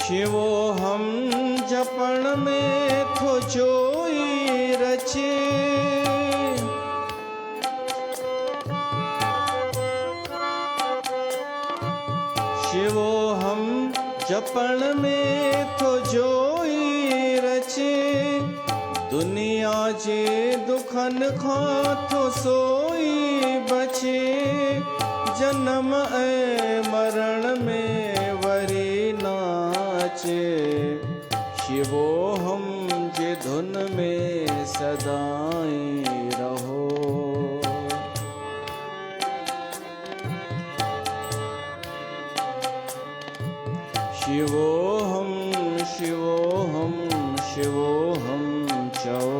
शिवोहम जपण में थो जोई रचे। शिवोहम जपण में थो जोई रचे, दुनिया जे दुखन खां थो सोई बचे, जन्म ऐं मरण में वरी नाचे, शिवोहम जे धुन में सदाई रहो। शिवोहम शिवोहम शिवोहम चओ।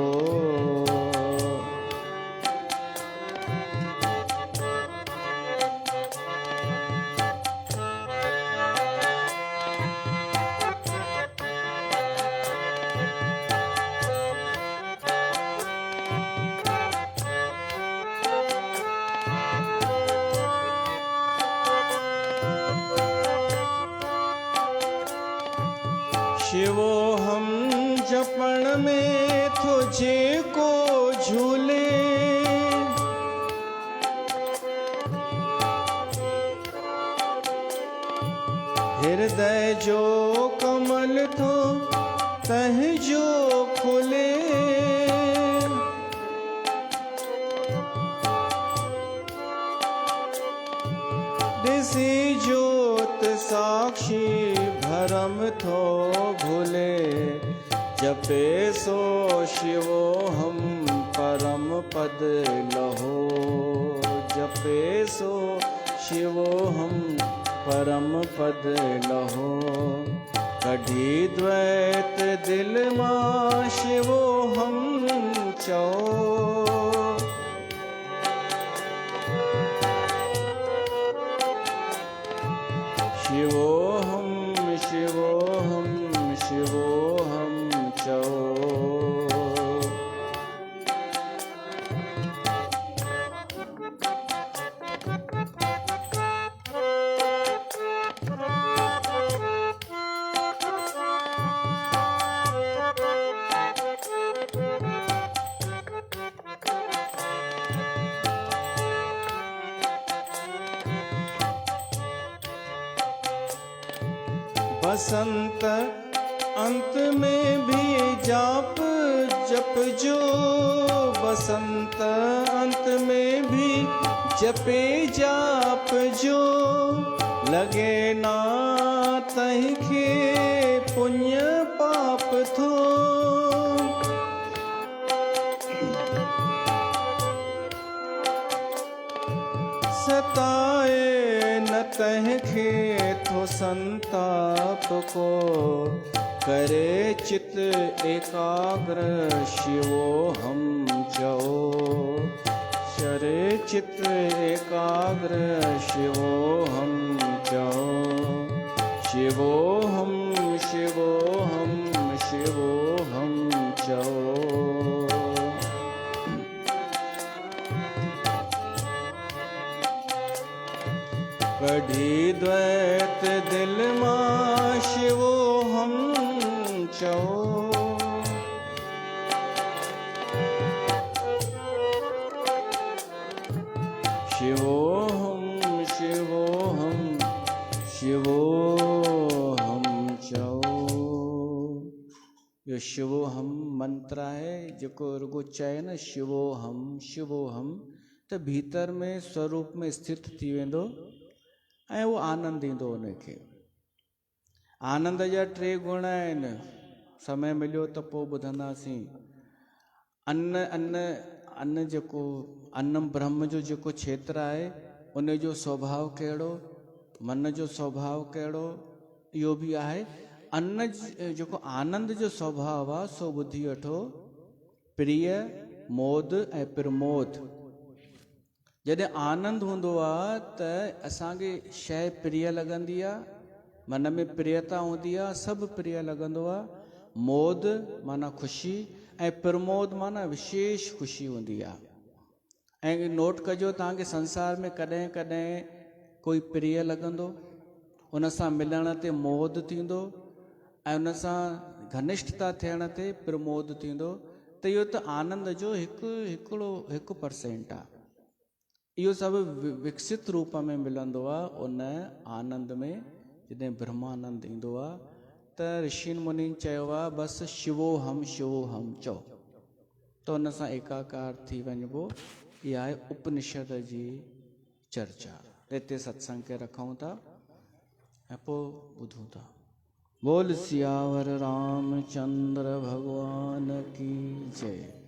शिवोहम जपण में थो जेको झूले, हृदय जो कमल थो तह जो खुले, दिसी जोत साक्षी भरम थो भूले, जपे सो शिवोहम परम पद लहो, जपे सो शिवोहम परम पद लहो, कढ़ी द्वैत दिल मां शिवोहम चओ। शिवोहम शिवोहम शिवोहम चओ। बसंत अंत में भी जाप जप जो, बसंत अंत में भी जपे जाप जो, लगे ना तंहिंखे पुण्य पाप थो, सताए न तंहिंखे थो संताप को, करे चित एकाग्र शिवोहम चओ, करे चित एकाग्र शिवोहम चओ। शिवोहम शिवोहम शिवोहम चओ। कढ़ी द्वैत दिल मां शिवोहम चओ। शिवोहम शिवोहम शिवोहम चओ। यो शिवोहम मंत्र आहे जेको रुगो चए न शिवोहम शिवोहम, त भीतर में स्वरूप में स्थित थी वेंदो ऐं उहो आनंद ईंदो उनखे। आनंद जा टे गुण आहिनि, समय मिलियो त पोइ ॿुधंदासीं। अन्न अन्न अन्न जेको अन्न ब्रह्म जो जेको क्षेत्र आहे उन जो स्वभाव कहिड़ो, मन जो स्वभाव कहिड़ो, इहो बि आहे। अन्न जेको आनंद जो स्वभाव आहे सो ॿुधी वठो, प्रिय मोद ऐं प्रमोद। जॾहिं आनंद हूंदो आहे त असांखे शइ प्रिय लॻंदी आहे, मन में प्रियता हूंदी आहे, सभु प्रिय लॻंदो आहे। मोद माना ख़ुशी ऐं प्रमोद माना विशेष ख़ुशी हूंदी आहे। ऐं नोट कजो, तव्हांखे संसार में कॾहिं कॾहिं कोई प्रिय लॻंदो, उन सां मिलण ते मोद थींदो ऐं उन सां घनिष्ठता थियण ते प्रमोद थींदो, त इहो त आनंद जो 1% आहे। इहो सभु विकसित रूप में मिलंदो आहे उन आनंद में। जॾहिं ब्रह्मानंद ईंदो आहे त ऋषियुनि मुनिनि चयो आहे बसि शिवो हम चओ त उन सां एकाकार थी वञिबो। इहा आहे उपनिषद जी चर्चा। हिते सत्संग खे रखूं था ऐं पोइ ॿुधूं था। बोल सियावर रामचंद्र भगवान की जय।